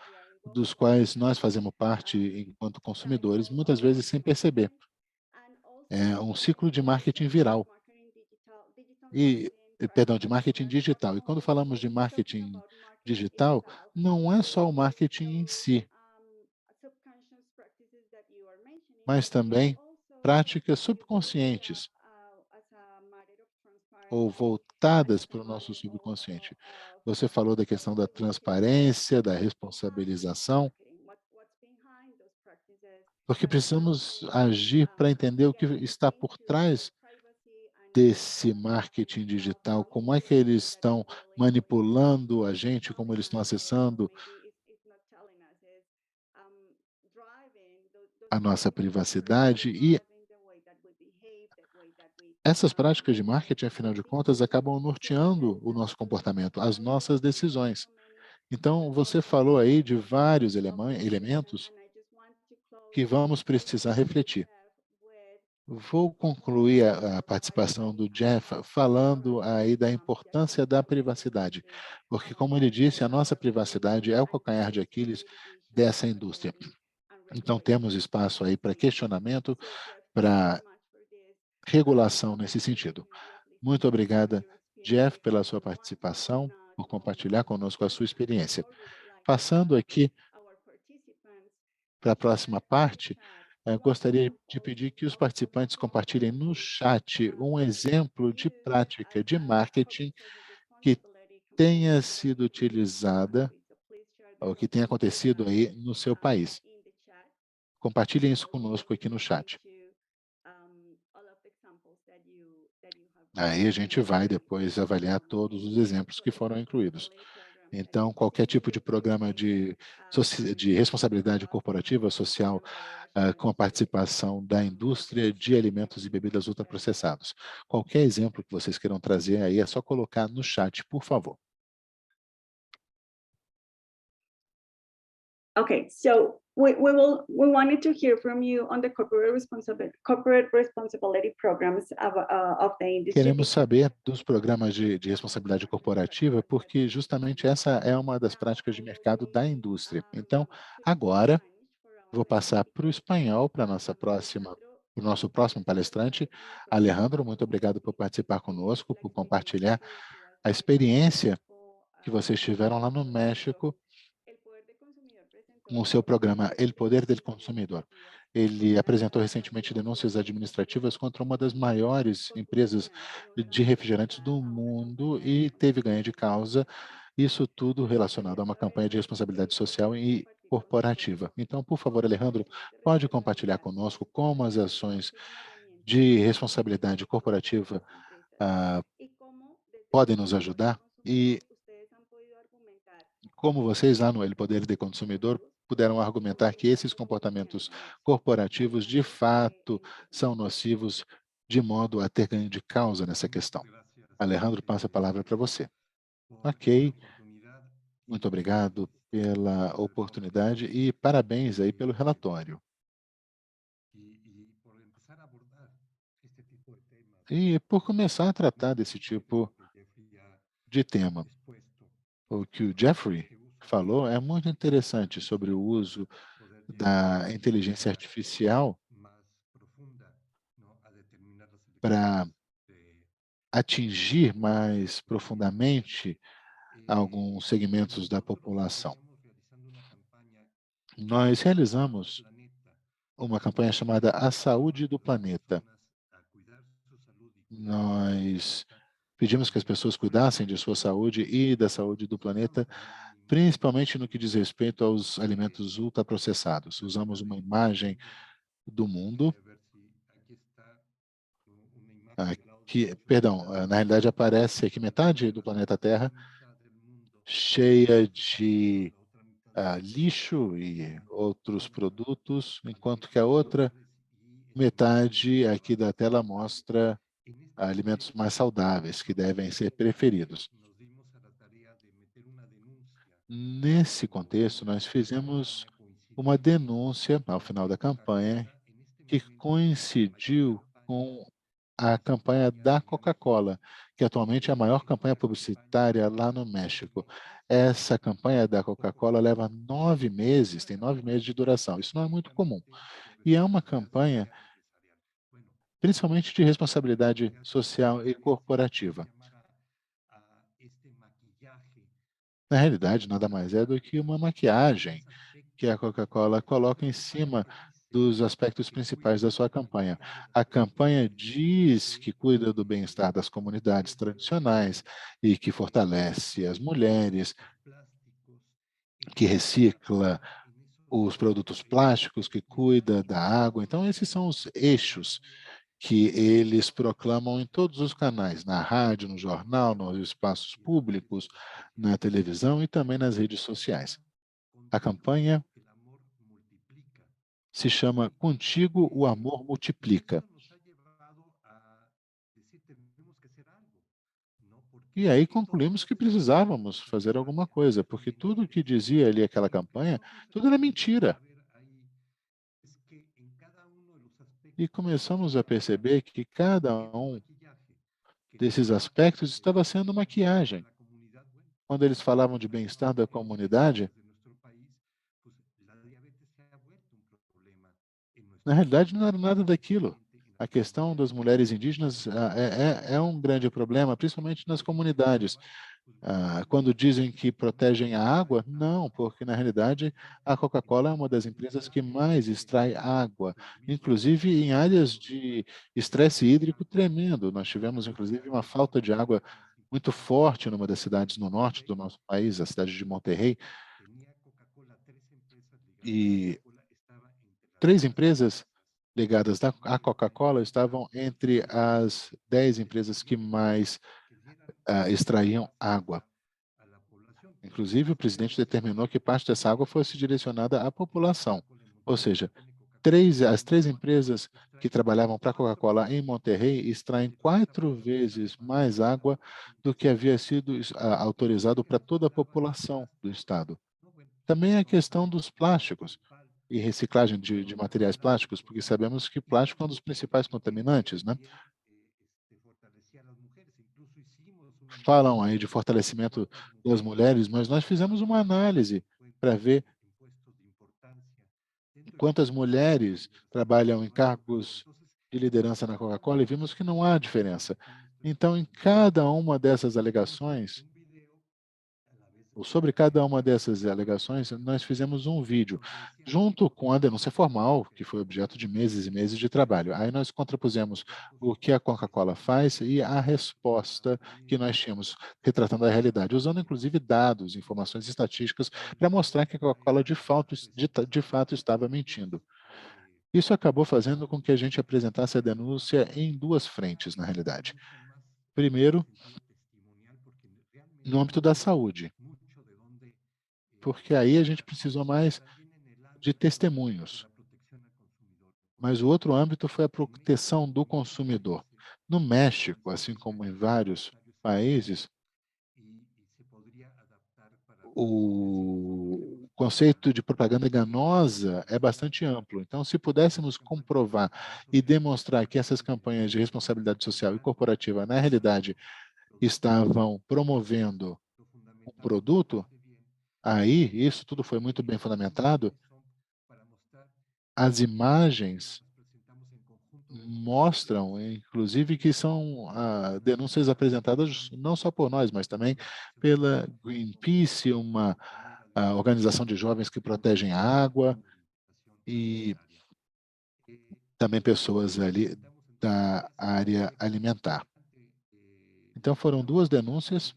S2: dos quais nós fazemos parte enquanto consumidores, muitas vezes sem perceber. É um ciclo de marketing viral perdão, de marketing digital. E quando falamos de marketing digital, não é só o marketing em si, mas também práticas subconscientes ou voltadas para o nosso subconsciente. Você falou da questão da transparência, da responsabilização, porque precisamos agir para entender o que está por trás desse marketing digital, como é que eles estão manipulando a gente, como eles estão acessando a nossa privacidade e essas práticas de marketing, afinal de contas, acabam norteando o nosso comportamento, as nossas decisões. Então, você falou aí de vários elementos que vamos precisar refletir. Vou concluir a participação do Jeff falando aí da importância da privacidade, porque, como ele disse, a nossa privacidade é o calcanhar de Aquiles dessa indústria. Então, temos espaço aí para questionamento, para regulação nesse sentido. Muito obrigada, Jeff, pela sua participação, por compartilhar conosco a sua experiência. Passando aqui para a próxima parte, gostaria de pedir que os participantes compartilhem no chat um exemplo de prática de marketing que tenha sido utilizada ou que tenha acontecido aí no seu país. Compartilhem isso conosco aqui no chat. Aí a gente vai depois avaliar todos os exemplos que foram incluídos. Então, qualquer tipo de programa de responsabilidade corporativa social com a participação da indústria de alimentos e bebidas ultraprocessados. Qualquer exemplo que vocês queiram trazer aí, é só colocar no chat, por favor.
S3: Okay, so we wanted to hear from you on the corporate responsibility programs of the industry.
S2: Queremos saber dos programas de responsabilidade corporativa, porque justamente essa é uma das práticas de mercado da indústria. Então, agora, vou passar para o espanhol, para o nosso próximo palestrante. Alejandro, muito obrigado por participar conosco, por compartilhar a experiência que vocês tiveram lá no México com o seu programa El Poder del Consumidor. Ele apresentou recentemente denúncias administrativas contra uma das maiores empresas de refrigerantes do mundo e teve ganho de causa, isso tudo relacionado a uma campanha de responsabilidade social e corporativa. Então, por favor, Alejandro, pode compartilhar conosco como as ações de responsabilidade corporativa podem nos ajudar e como vocês lá no El Poder do Consumidor puderam argumentar que esses comportamentos corporativos de fato são nocivos de modo a ter ganho de causa nessa questão. Alejandro, passa a palavra para você. Ok, muito obrigado pela oportunidade e parabéns aí pelo relatório. E por começar a tratar desse tipo de tema. O que o Jeffrey falou é muito interessante sobre o uso da inteligência artificial para atingir mais profundamente alguns segmentos da população. Nós realizamos uma campanha chamada A Saúde do Planeta. Nós pedimos que as pessoas cuidassem de sua saúde e da saúde do planeta, principalmente no que diz respeito aos alimentos ultraprocessados. Usamos uma imagem do mundo, na realidade aparece aqui metade do planeta Terra cheia de lixo e outros produtos, enquanto que a outra metade aqui da tela mostra alimentos mais saudáveis que devem ser preferidos. Nesse contexto, nós fizemos uma denúncia ao final da campanha que coincidiu com a campanha da Coca-Cola, que atualmente é a maior campanha publicitária lá no México. Essa campanha da Coca-Cola leva 9 meses, tem 9 meses de duração. Isso não é muito comum. E é uma campanha principalmente de responsabilidade social e corporativa. Na realidade, nada mais é do que uma maquiagem que a Coca-Cola coloca em cima dos aspectos principais da sua campanha. A campanha diz que cuida do bem-estar das comunidades tradicionais e que fortalece as mulheres, que recicla os produtos plásticos, que cuida da água. Então, esses são os eixos que eles proclamam em todos os canais, na rádio, no jornal, nos espaços públicos, na televisão e também nas redes sociais. A campanha se chama Contigo o Amor Multiplica. E aí concluímos que precisávamos fazer alguma coisa, porque tudo que dizia ali aquela campanha, tudo era mentira. E começamos a perceber que cada um desses aspectos estava sendo maquiagem. Quando eles falavam de bem-estar da comunidade, na realidade não era nada daquilo. A questão das mulheres indígenas é um grande problema, principalmente nas comunidades. Quando dizem que protegem a água, não, porque na realidade a Coca-Cola é uma das empresas que mais extrai água, inclusive em áreas de estresse hídrico tremendo. Nós tivemos inclusive uma falta de água muito forte numa das cidades no norte do nosso país, a cidade de Monterrey, e 3 empresas ligadas à Coca-Cola estavam entre as 10 empresas que mais extraíam água. Inclusive, o presidente determinou que parte dessa água fosse direcionada à população. Ou seja, as 3 empresas que trabalhavam para a Coca-Cola em Monterrey extraem 4 vezes mais água do que havia sido autorizado para toda a população do estado. Também a questão dos plásticos e reciclagem de materiais plásticos, porque sabemos que plástico é um dos principais contaminantes, né? Falam aí de fortalecimento das mulheres, mas nós fizemos uma análise para ver quantas mulheres trabalham em cargos de liderança na Coca-Cola e vimos que não há diferença. Então, em cada uma dessas alegações, ou sobre cada uma dessas alegações, nós fizemos um vídeo, junto com a denúncia formal, que foi objeto de meses e meses de trabalho. Aí nós contrapusemos o que a Coca-Cola faz e a resposta que nós tínhamos, retratando a realidade, usando inclusive dados, informações estatísticas, para mostrar que a Coca-Cola de fato estava mentindo. Isso acabou fazendo com que a gente apresentasse a denúncia em 2 frentes, na realidade. Primeiro, no âmbito da saúde, porque aí a gente precisou mais de testemunhos. Mas o outro âmbito foi a proteção do consumidor. No México, assim como em vários países, o conceito de propaganda enganosa é bastante amplo. Então, se pudéssemos comprovar e demonstrar que essas campanhas de responsabilidade social e corporativa, na realidade, estavam promovendo um produto, aí isso tudo foi muito bem fundamentado. As imagens mostram, inclusive, que são denúncias apresentadas não só por nós, mas também pela Greenpeace, uma organização de jovens que protegem a água, e também pessoas ali da área alimentar. Então, foram 2 denúncias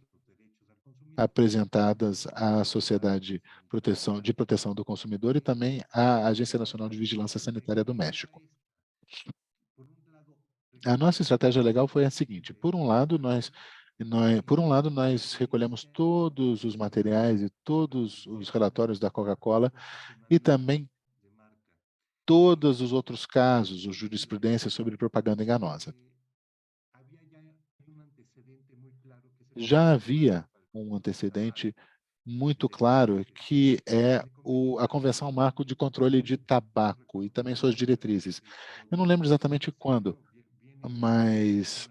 S2: apresentadas à Sociedade de Proteção do Consumidor e também à Agência Nacional de Vigilância Sanitária do México. A nossa estratégia legal foi a seguinte: por um lado, nós recolhemos todos os materiais e todos os relatórios da Coca-Cola e também todos os outros casos, ou jurisprudência sobre propaganda enganosa. Já havia um antecedente muito claro, que é a Convenção Marco de Controle de Tabaco e também suas diretrizes. Eu não lembro exatamente quando, mas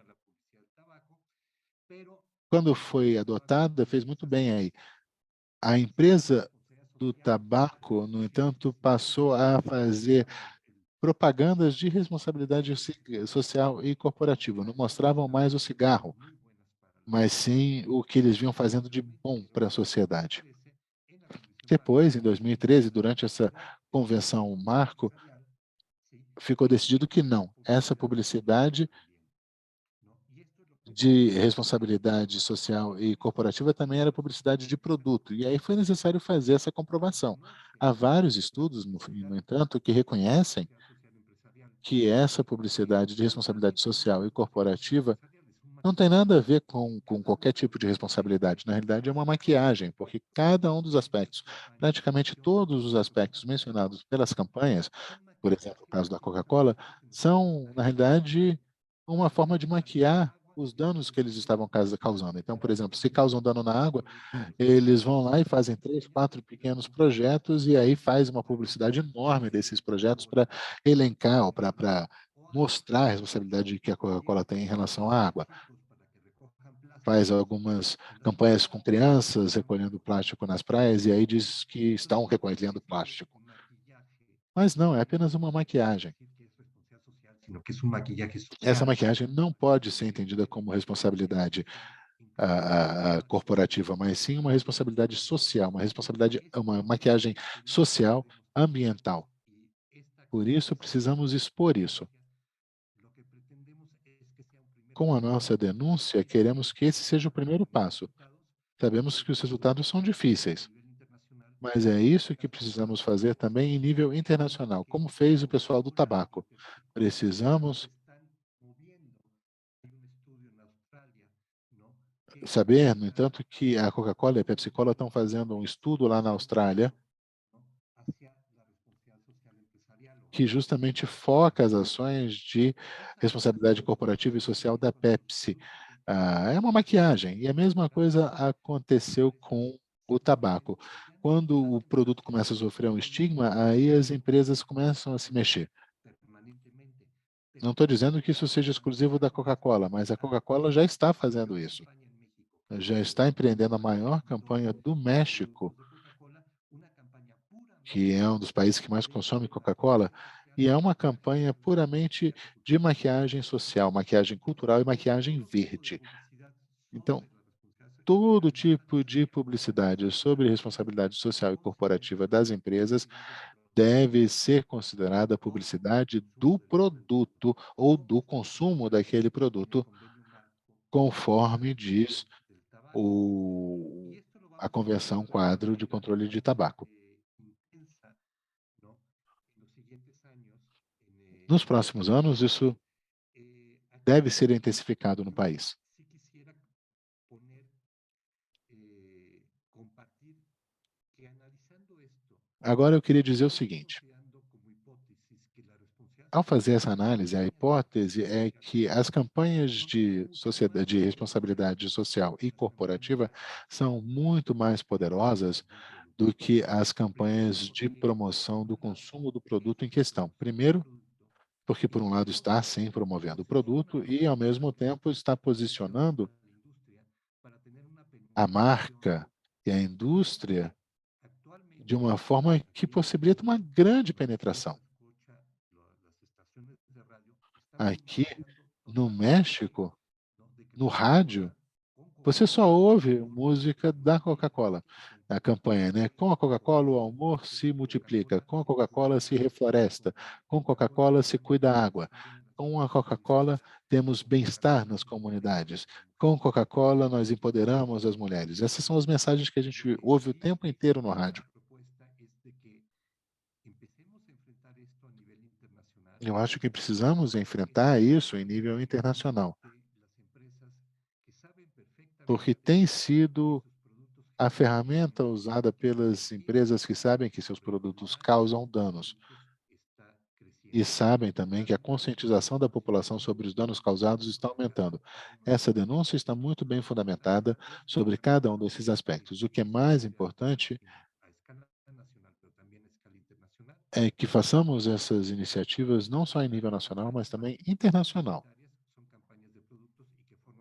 S2: quando foi adotada, fez muito bem aí. A empresa do tabaco, no entanto, passou a fazer propagandas de responsabilidade social e corporativa. Não mostravam mais o cigarro, mas sim o que eles vinham fazendo de bom para a sociedade. Depois, em 2013, durante essa convenção marco, ficou decidido que não, essa publicidade de responsabilidade social e corporativa também era publicidade de produto, e aí foi necessário fazer essa comprovação. Há vários estudos, no entanto, que reconhecem que essa publicidade de responsabilidade social e corporativa não tem nada a ver com qualquer tipo de responsabilidade. Na realidade, é uma maquiagem, porque cada um dos aspectos, praticamente todos os aspectos mencionados pelas campanhas, por exemplo, o caso da Coca-Cola, são, na realidade, uma forma de maquiar os danos que eles estavam causando. Então, por exemplo, se causam dano na água, eles vão lá e fazem 3, 4 pequenos projetos e aí faz uma publicidade enorme desses projetos para elencar ou para mostrar a responsabilidade que a Coca-Cola tem em relação à água. Faz algumas campanhas com crianças recolhendo plástico nas praias e aí diz que estão recolhendo plástico. Mas não, é apenas uma maquiagem.
S4: Sino que es un maquillaje
S2: Essa
S4: social.
S2: maquiagem não pode ser entendida como responsabilidade corporativa, mas sim uma responsabilidade social, uma maquiagem social, ambiental. Por isso, precisamos expor isso. Com a nossa denúncia, queremos que esse seja o primeiro passo. Sabemos que os resultados são difíceis, mas é isso que precisamos fazer também em nível internacional, como fez o pessoal do tabaco. Precisamos saber, no entanto, que a Coca-Cola e a Pepsi-Cola estão fazendo um estudo lá na Austrália que justamente foca as ações de responsabilidade corporativa e social da Pepsi. É uma maquiagem, e a mesma coisa aconteceu com o tabaco. Quando o produto começa a sofrer um estigma, aí as empresas começam a se mexer. Não estou dizendo que isso seja exclusivo da Coca-Cola, mas a Coca-Cola já está fazendo isso. Já está empreendendo a maior campanha do México, que é um dos países que mais consome Coca-Cola, e é uma campanha puramente de maquiagem social, maquiagem cultural e maquiagem verde. Então, todo tipo de publicidade sobre responsabilidade social e corporativa das empresas deve ser considerada publicidade do produto ou do consumo daquele produto, conforme diz a Convenção Quadro de Controle de Tabaco. Nos próximos anos, isso deve ser intensificado no país. Agora, eu queria dizer o seguinte. Ao fazer essa análise, a hipótese é que as campanhas de sociedade, de responsabilidade social e corporativa são muito mais poderosas do que as campanhas de promoção do consumo do produto em questão. Primeiro, porque, por um lado, está, sim, promovendo o produto e, ao mesmo tempo, está posicionando a marca e a indústria de uma forma que possibilita uma grande penetração. Aqui, no México, no rádio, você só ouve música da Coca-Cola. A campanha, né? Com a Coca-Cola, o amor se multiplica. Com a Coca-Cola, se refloresta. Com a Coca-Cola, se cuida a água. Com a Coca-Cola, temos bem-estar nas comunidades. Com a Coca-Cola, nós empoderamos as mulheres. Essas são as mensagens que a gente ouve o tempo inteiro no rádio. Eu acho que precisamos enfrentar isso em nível internacional, porque tem sido a ferramenta usada pelas empresas que sabem que seus produtos causam danos e sabem também que a conscientização da população sobre os danos causados está aumentando. Essa denúncia está muito bem fundamentada sobre cada um desses aspectos. O que é mais importante é que façamos essas iniciativas não só em nível nacional, mas também internacional.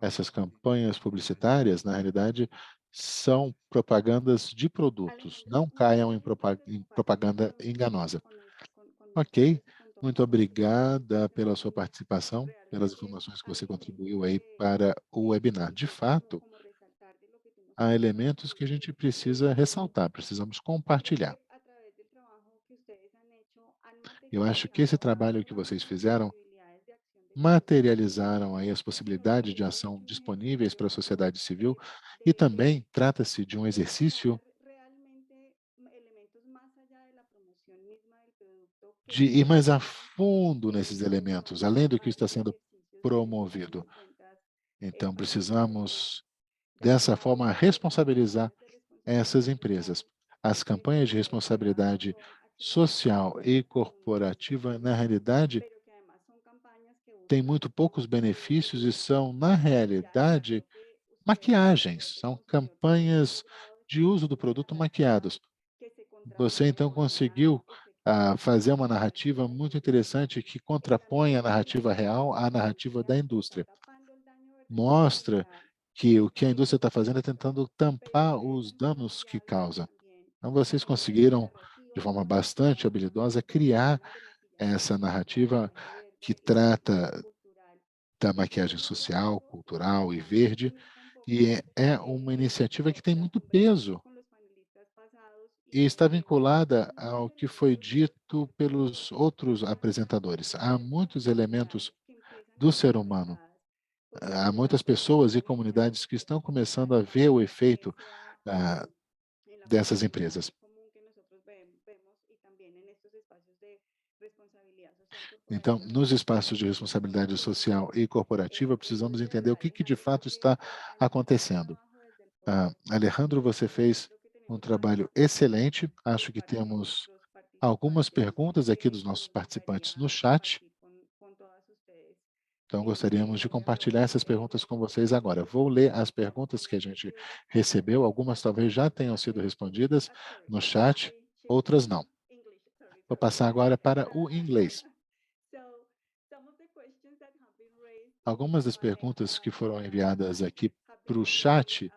S2: Essas campanhas publicitárias, na realidade, são propagandas de produtos, não caiam em propaganda enganosa. Ok, muito obrigada pela sua participação, pelas informações que você contribuiu aí para o webinar. De fato, há elementos que a gente precisa ressaltar, precisamos compartilhar. Eu acho que esse trabalho que vocês fizeram materializaram aí as possibilidades de ação disponíveis para a sociedade civil e também trata-se de um exercício de ir mais a fundo nesses elementos, além do que está sendo promovido. Então, precisamos, dessa forma, responsabilizar essas empresas. As campanhas de responsabilidade social e corporativa, na realidade, têm muito poucos benefícios e são, na realidade, maquiagens, são campanhas de uso do produto maquiados. Você, então, conseguiu fazer uma narrativa muito interessante que contrapõe a narrativa real à narrativa da indústria. Mostra que o que a indústria está fazendo é tentando tampar os danos que causa. Então, vocês conseguiram, de forma bastante habilidosa, criar essa narrativa que trata da maquiagem social, cultural e verde, e é uma iniciativa que tem muito peso e está vinculada ao que foi dito pelos outros apresentadores. Há muitos elementos do ser humano, há muitas pessoas e comunidades que estão começando a ver o efeito dessas empresas. Então, nos espaços de responsabilidade social e corporativa, precisamos entender o que de fato está acontecendo. Alejandro, você fez um trabalho excelente. Acho que temos algumas perguntas aqui dos nossos participantes no chat. Então, gostaríamos de compartilhar essas perguntas com vocês agora. Vou ler as perguntas que a gente recebeu. Algumas talvez já tenham sido respondidas no chat, outras não. Vou passar agora para o inglês. Algumas das perguntas que foram enviadas aqui para o chat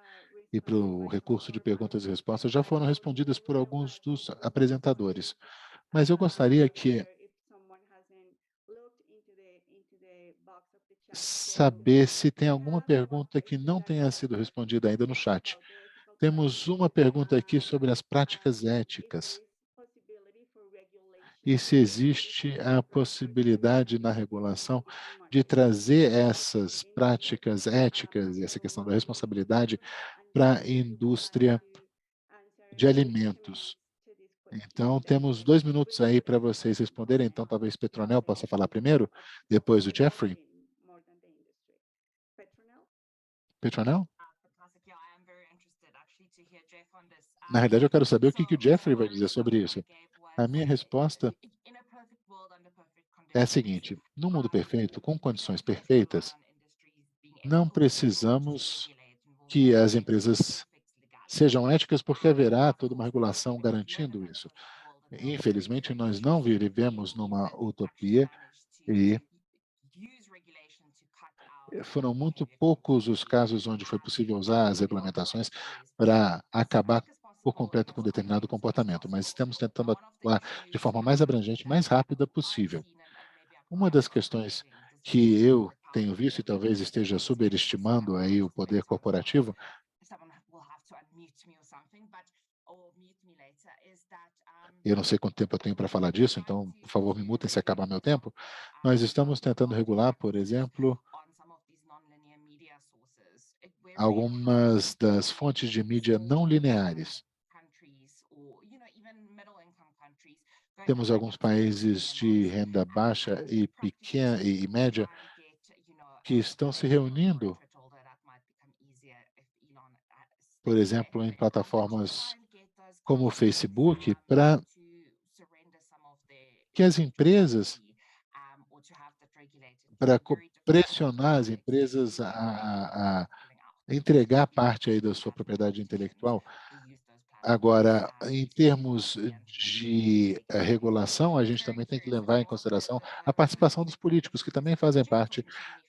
S2: e para o recurso de perguntas e respostas já foram respondidas por alguns dos apresentadores. Mas eu gostaria que saber se tem alguma pergunta que não tenha sido respondida ainda no chat. Temos uma pergunta aqui sobre as práticas éticas e se existe a possibilidade na regulação de trazer essas práticas éticas e essa questão da responsabilidade para a indústria de alimentos. Então, temos 2 minutos aí para vocês responderem. Então, talvez Petronel possa falar primeiro, depois o Jeffrey. Petronel? Na realidade, eu quero saber o que o Jeffrey vai dizer sobre isso. A minha resposta é a seguinte: no mundo perfeito, com condições perfeitas, não precisamos que as empresas sejam éticas, porque haverá toda uma regulação garantindo isso. Infelizmente, nós não vivemos numa utopia e foram muito poucos os casos onde foi possível usar as regulamentações para acabar por completo com determinado comportamento, mas estamos tentando atuar de forma mais abrangente, mais rápida possível. Uma das questões que eu tenho visto, e talvez esteja superestimando aí o poder corporativo, eu não sei quanto tempo eu tenho para falar disso, então, por favor, me mutem se acabar meu tempo. Nós estamos tentando regular, por exemplo, algumas das fontes de mídia não lineares. Temos alguns países de renda baixa e pequena e média que estão se reunindo, por exemplo, em plataformas como o Facebook, para que as empresas, para pressionar as empresas a entregar parte aí da sua propriedade intelectual. Agora, em termos de regulação, a gente também tem que levar em consideração a participação dos políticos, que também fazem parte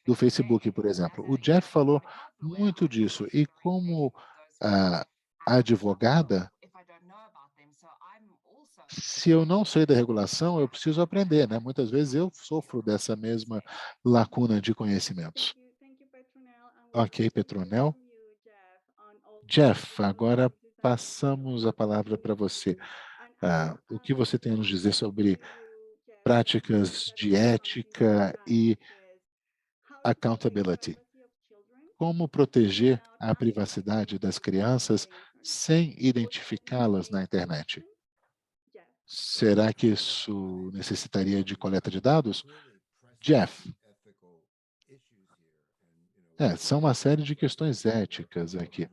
S2: do Facebook, por exemplo. O Jeff falou muito disso, e como advogada, se eu não sei da regulação, eu preciso aprender, né? Muitas vezes eu sofro dessa mesma lacuna de conhecimentos. Ok, Petronel. Jeff, agora passamos a palavra para você. O que você tem a nos dizer sobre práticas de ética e accountability. Como proteger a privacidade das crianças sem identificá-las na internet? Será que isso necessitaria de coleta de dados? Jeff, são uma série de questões éticas aqui.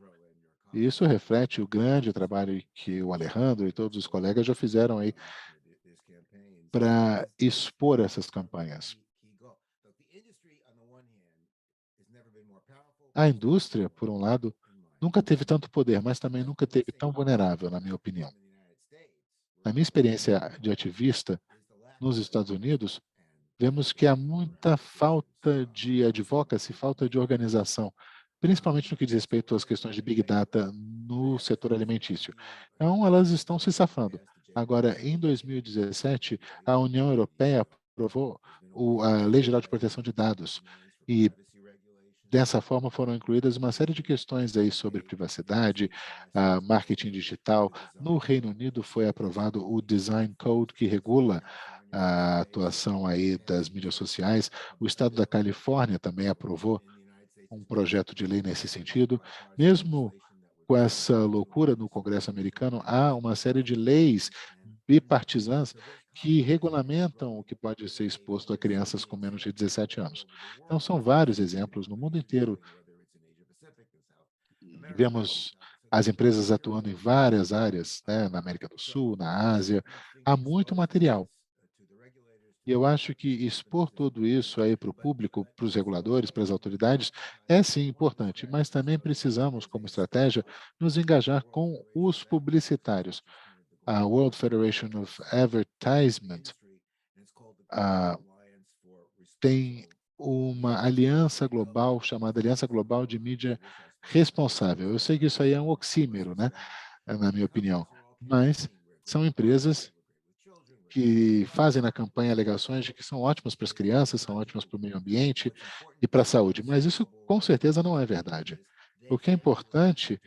S2: E isso reflete o grande trabalho que o Alejandro e todos os colegas já fizeram aí para expor essas campanhas. A indústria, por um lado, nunca teve tanto poder, mas também nunca teve tão vulnerável, na minha opinião. Na minha experiência de ativista nos Estados Unidos, vemos que há muita falta de advocacy, falta de organização, principalmente no que diz respeito às questões de Big Data no setor alimentício. Então, elas estão se safando. Agora, em 2017, a União Europeia aprovou a Lei Geral de Proteção de Dados e dessa forma foram incluídas uma série de questões aí sobre privacidade, marketing digital. No Reino Unido foi aprovado o Design Code que regula a atuação aí das mídias sociais. O estado da Califórnia também aprovou um projeto de lei nesse sentido. Mesmo com essa loucura no Congresso americano, há uma série de leis bipartisãs que regulamentam o que pode ser exposto a crianças com menos de 17 anos. Então, são vários exemplos no mundo inteiro. Vemos as empresas atuando em várias áreas, né, na América do Sul, na Ásia. Há muito material. E eu acho que expor tudo isso aí para o público, para os reguladores, para as autoridades, é sim importante, mas também precisamos, como estratégia, nos engajar com os publicitários. A World Federation of Advertisement tem uma aliança global chamada Aliança Global de Mídia Responsável. Eu sei que isso aí é um oxímero, né, na minha opinião, mas são empresas que fazem na campanha alegações de que são ótimas para as crianças, são ótimas para o meio ambiente e para a saúde, mas isso com certeza não é verdade. O que é importante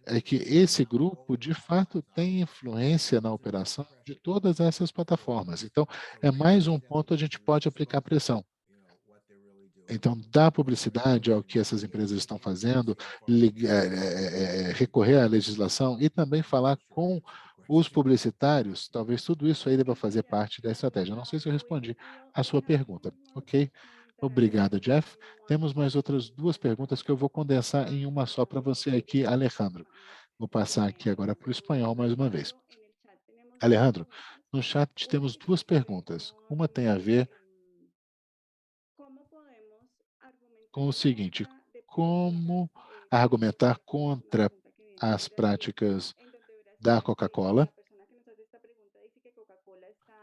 S2: é que esse grupo, de fato, tem influência na operação de todas essas plataformas. Então, é mais um ponto a gente pode aplicar pressão. Então, dar publicidade ao que essas empresas estão fazendo, recorrer à legislação e também falar com os publicitários, talvez tudo isso aí deva fazer parte da estratégia. Não sei se eu respondi a sua pergunta, ok? Obrigado, Jeff. Temos mais outras duas perguntas que eu vou condensar em uma só para você aqui, Alejandro. Vou passar aqui agora para o espanhol mais uma vez. Alejandro, no chat temos duas perguntas. Uma tem a ver com o seguinte: como argumentar contra as práticas da Coca-Cola?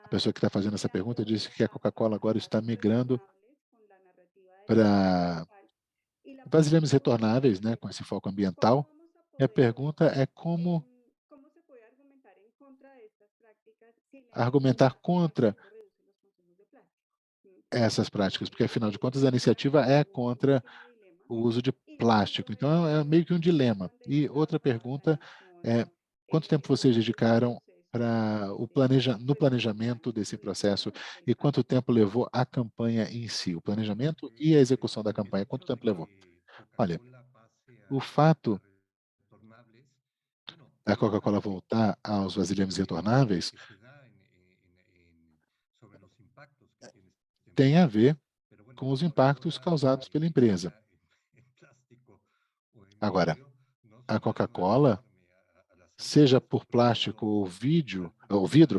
S2: A pessoa que está fazendo essa pergunta disse que a Coca-Cola agora está migrando para vasilhames retornáveis, né, com esse foco ambiental. E a pergunta é como argumentar contra essas práticas, porque afinal de contas a iniciativa é contra o uso de plástico. Então é meio que um dilema. E outra pergunta é: quanto tempo vocês dedicaram para no planejamento desse processo e quanto tempo levou a campanha em si, o planejamento e a execução da campanha, quanto tempo levou? Olha, o fato da Coca-Cola voltar aos vasilhames retornáveis tem a ver com os impactos causados pela empresa. Agora, a Coca-Cola, seja por plástico ou vidro,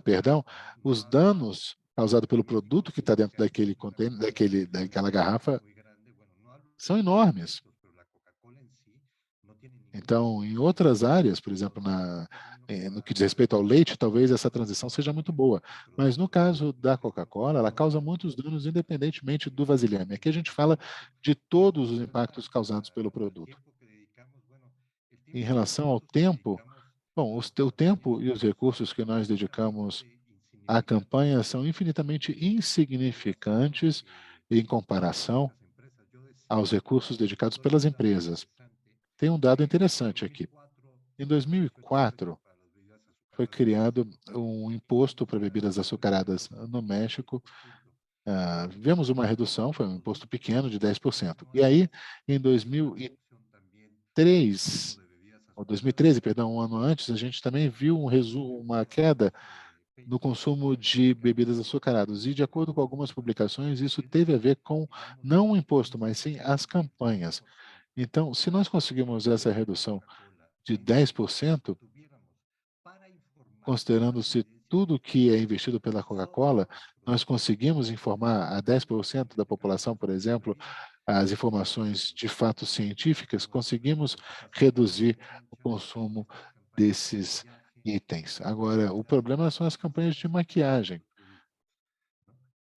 S2: perdão, os danos causados pelo produto que está dentro daquele container, daquela garrafa, são enormes. Então, em outras áreas, por exemplo, no que diz respeito ao leite, talvez essa transição seja muito boa. Mas no caso da Coca-Cola, ela causa muitos danos independentemente do vasilhame. Aqui a gente fala de todos os impactos causados pelo produto. Em relação ao tempo, bom, o tempo e os recursos que nós dedicamos à campanha são infinitamente insignificantes em comparação aos recursos dedicados pelas empresas. Tem um dado interessante aqui. Em 2004, foi criado um imposto para bebidas açucaradas no México. Vemos uma redução, foi um imposto pequeno de 10%. E aí, em 2013, perdão, um ano antes, a gente também viu uma queda no consumo de bebidas açucaradas. E, de acordo com algumas publicações, isso teve a ver com não o imposto, mas sim as campanhas. Então, se nós conseguimos essa redução de 10%, considerando-se tudo que é investido pela Coca-Cola, nós conseguimos informar a 10% da população, por exemplo, as informações de fatos científicas, conseguimos reduzir o consumo desses itens. Agora, o problema são as campanhas de maquiagem,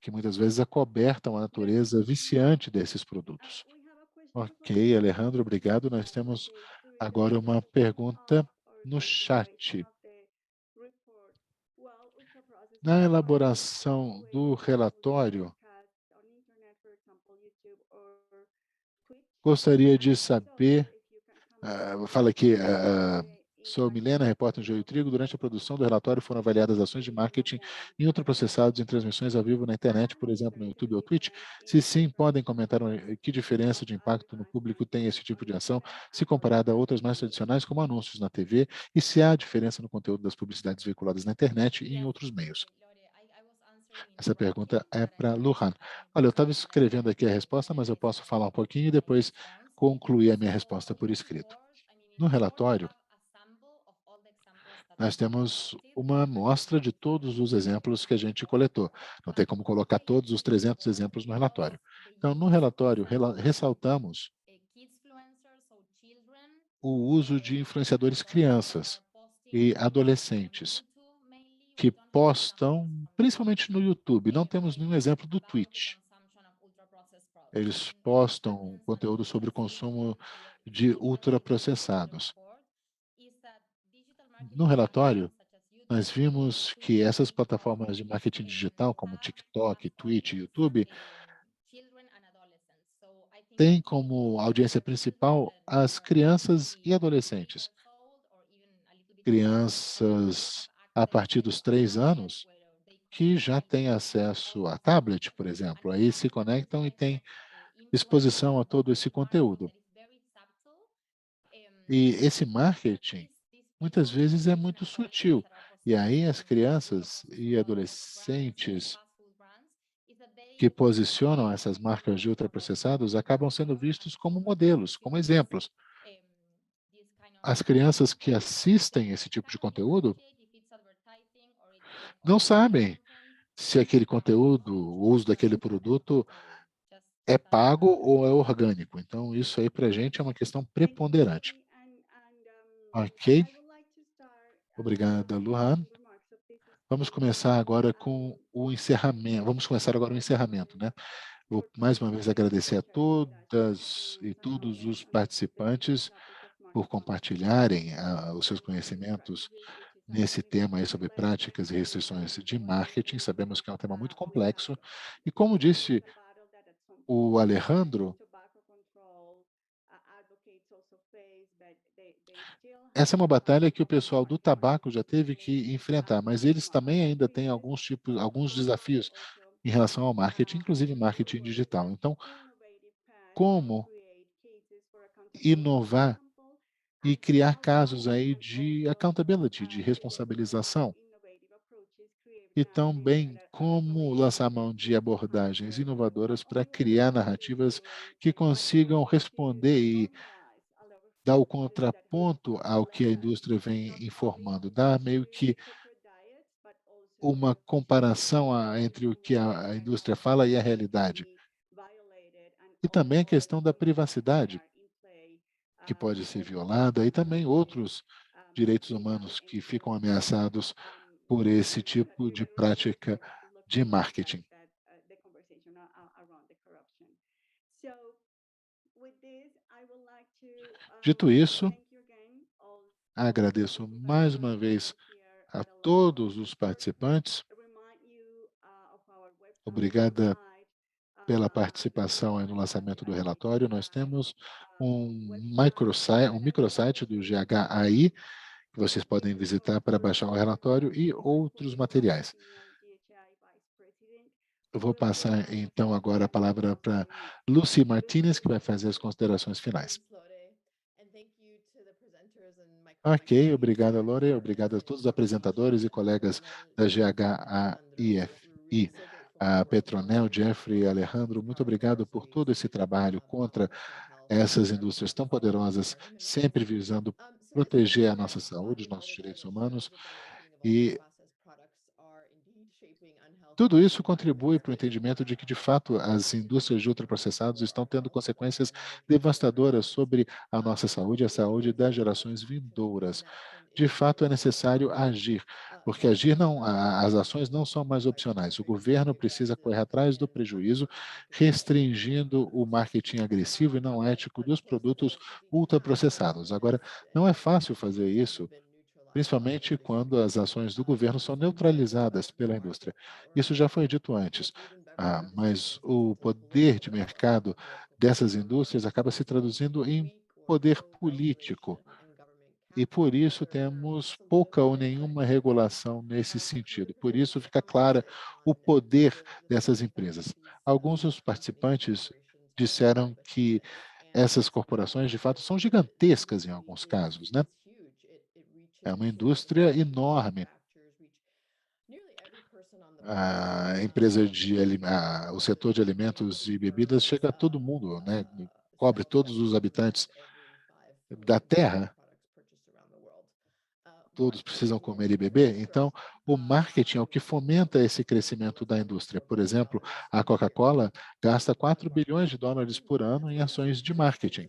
S2: que muitas vezes acobertam a natureza viciante desses produtos. Ok, Alejandro, obrigado. Nós temos agora uma pergunta no chat. Na elaboração do relatório, gostaria de saber, fala aqui, sou Milena, repórter do Joio e Trigo. Durante a produção do relatório foram avaliadas ações de marketing em ultraprocessados em transmissões ao vivo na internet, por exemplo, no YouTube ou Twitch? Se sim, podem comentar que diferença de impacto no público tem esse tipo de ação, se comparada a outras mais tradicionais, como anúncios na TV, e se há diferença no conteúdo das publicidades veiculadas na internet e em outros meios. Essa pergunta é para Luhan. Olha, eu estava escrevendo aqui a resposta, mas eu posso falar um pouquinho e depois concluir a minha resposta por escrito. No relatório, nós temos uma amostra de todos os exemplos que a gente coletou. Não tem como colocar todos os 300 exemplos no relatório. Então, no relatório, ressaltamos o uso de influenciadores crianças e adolescentes que postam, principalmente no YouTube. Não temos nenhum exemplo do Twitch. Eles postam conteúdo sobre o consumo de ultraprocessados. No relatório, nós vimos que essas plataformas de marketing digital, como TikTok, Twitch e YouTube, têm como audiência principal as crianças e adolescentes. Crianças a partir dos 3 anos que já têm acesso a tablet, por exemplo. Aí se conectam e têm exposição a todo esse conteúdo. E esse marketing, muitas vezes, é muito sutil. E aí as crianças e adolescentes que posicionam essas marcas de ultraprocessados acabam sendo vistos como modelos, como exemplos. As crianças que assistem esse tipo de conteúdo não sabem se aquele conteúdo, o uso daquele produto é pago ou é orgânico. Então, isso aí para a gente é uma questão preponderante. Ok? Obrigada, Luhan. Vamos começar agora com o encerramento. Vamos começar agora o encerramento, né? Vou mais uma vez agradecer a todas e todos os participantes por compartilharem os seus conhecimentos nesse tema aí sobre práticas e restrições de marketing. Sabemos que é um tema muito complexo e, como disse o Alejandro, essa é uma batalha que o pessoal do tabaco já teve que enfrentar, mas eles também ainda têm alguns desafios em relação ao marketing, inclusive marketing digital. Então, como inovar e criar casos aí de accountability, de responsabilização, e também como lançar mão de abordagens inovadoras para criar narrativas que consigam responder e dar o contraponto ao que a indústria vem informando, dar meio que uma comparação entre o que a indústria fala e a realidade. E também a questão da privacidade, que pode ser violada, e também outros direitos humanos que ficam ameaçados por esse tipo de prática de marketing. Dito isso, agradeço mais uma vez a todos os participantes. Obrigada pela participação aí no lançamento do relatório. Nós temos um microsite do GHAI que vocês podem visitar para baixar o relatório e outros materiais. Eu vou passar, então, agora a palavra para Lucy Martinez, que vai fazer as considerações finais. Ok, obrigado, Lore. Obrigado a todos os apresentadores e colegas da GHAIFI, a Petronel, Jeffrey e Alejandro. Muito obrigado por todo esse trabalho contra essas indústrias tão poderosas, sempre visando proteger a nossa saúde, os nossos direitos humanos. E tudo isso contribui para o entendimento de que, de fato, as indústrias de ultraprocessados estão tendo consequências devastadoras sobre a nossa saúde e a saúde das gerações vindouras. De fato, é necessário agir, porque as ações não são mais opcionais. O governo precisa correr atrás do prejuízo, restringindo o marketing agressivo e não ético dos produtos ultraprocessados. Agora, não é fácil fazer isso, principalmente quando as ações do governo são neutralizadas pela indústria. Isso já foi dito antes, mas o poder de mercado dessas indústrias acaba se traduzindo em poder político, e por isso temos pouca ou nenhuma regulação nesse sentido. Por isso fica clara o poder dessas empresas. Alguns dos participantes disseram que essas corporações, de fato, são gigantescas em alguns casos, né? É uma indústria enorme. A empresa o setor de alimentos e bebidas chega a todo mundo, né? Cobre todos os habitantes da Terra. Todos precisam comer e beber. Então, o marketing é o que fomenta esse crescimento da indústria. Por exemplo, a Coca-Cola gasta 4 bilhões de dólares por ano em ações de marketing.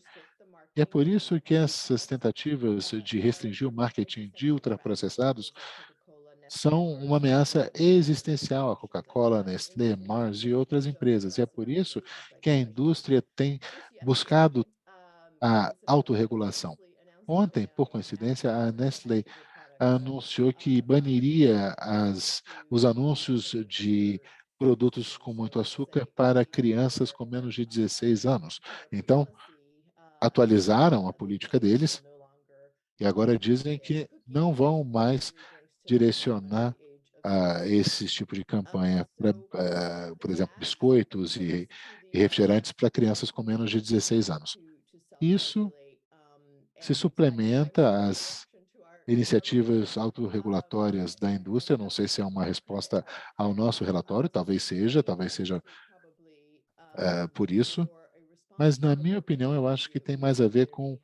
S2: E é por isso que essas tentativas de restringir o marketing de ultraprocessados são uma ameaça existencial à Coca-Cola, Nestlé, Mars e outras empresas. E é por isso que a indústria tem buscado a autorregulação. Ontem, por coincidência, a Nestlé anunciou que baniria os anúncios de produtos com muito açúcar para crianças com menos de 16 anos. Então, atualizaram a política deles e agora dizem que não vão mais direcionar esse tipo de campanha para, por exemplo, biscoitos e refrigerantes para crianças com menos de 16 anos. Isso se suplementa às iniciativas autorregulatórias da indústria. Não sei se é uma resposta ao nosso relatório, talvez seja por isso, mas, na minha opinião, eu acho que tem mais a ver com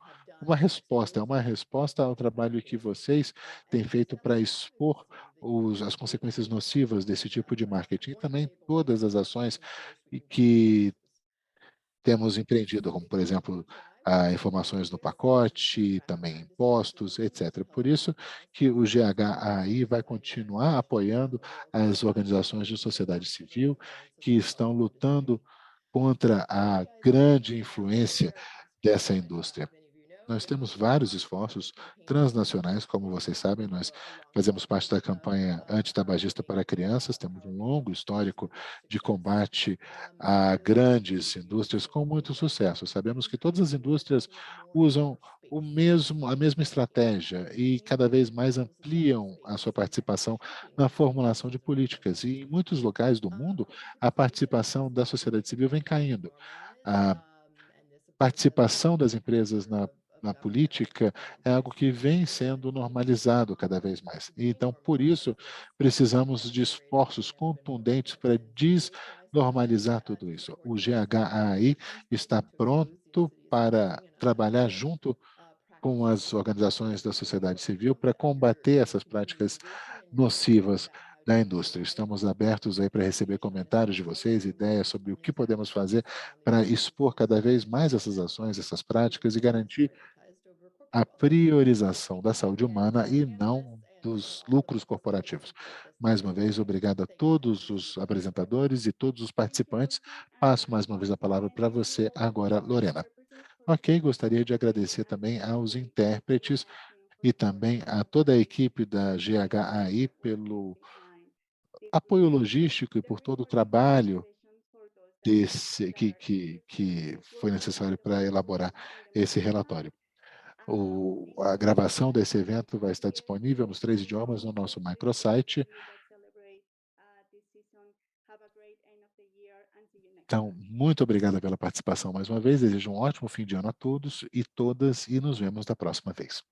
S2: é uma resposta ao trabalho que vocês têm feito para expor as consequências nocivas desse tipo de marketing e também todas as ações que temos empreendido, como, por exemplo, informações no pacote, também impostos, etc. Por isso que o GHAI vai continuar apoiando as organizações de sociedade civil que estão lutando contra a grande influência dessa indústria. Nós temos vários esforços transnacionais, como vocês sabem, nós fazemos parte da campanha antitabagista para crianças, temos um longo histórico de combate a grandes indústrias com muito sucesso. Sabemos que todas as indústrias usam a mesma estratégia e cada vez mais ampliam a sua participação na formulação de políticas. E em muitos locais do mundo, a participação da sociedade civil vem caindo. A participação das empresas na política é algo que vem sendo normalizado cada vez mais. E, então, por isso, precisamos de esforços contundentes para desnormalizar tudo isso. O GHAI está pronto para trabalhar junto com as organizações da sociedade civil para combater essas práticas nocivas da indústria. Estamos abertos aí para receber comentários de vocês, ideias sobre o que podemos fazer para expor cada vez mais essas ações, essas práticas e garantir a priorização da saúde humana e não dos lucros corporativos. Mais uma vez, obrigado a todos os apresentadores e todos os participantes. Passo mais uma vez a palavra para você agora, Lorena. Ok, gostaria de agradecer também aos intérpretes e também a toda a equipe da GHAI pelo apoio logístico e por todo o trabalho que foi necessário para elaborar esse relatório. A gravação desse evento vai estar disponível nos 3 idiomas no nosso microsite. Então, muito obrigado pela participação mais uma vez. Desejo um ótimo fim de ano a todos e todas e nos vemos da próxima vez.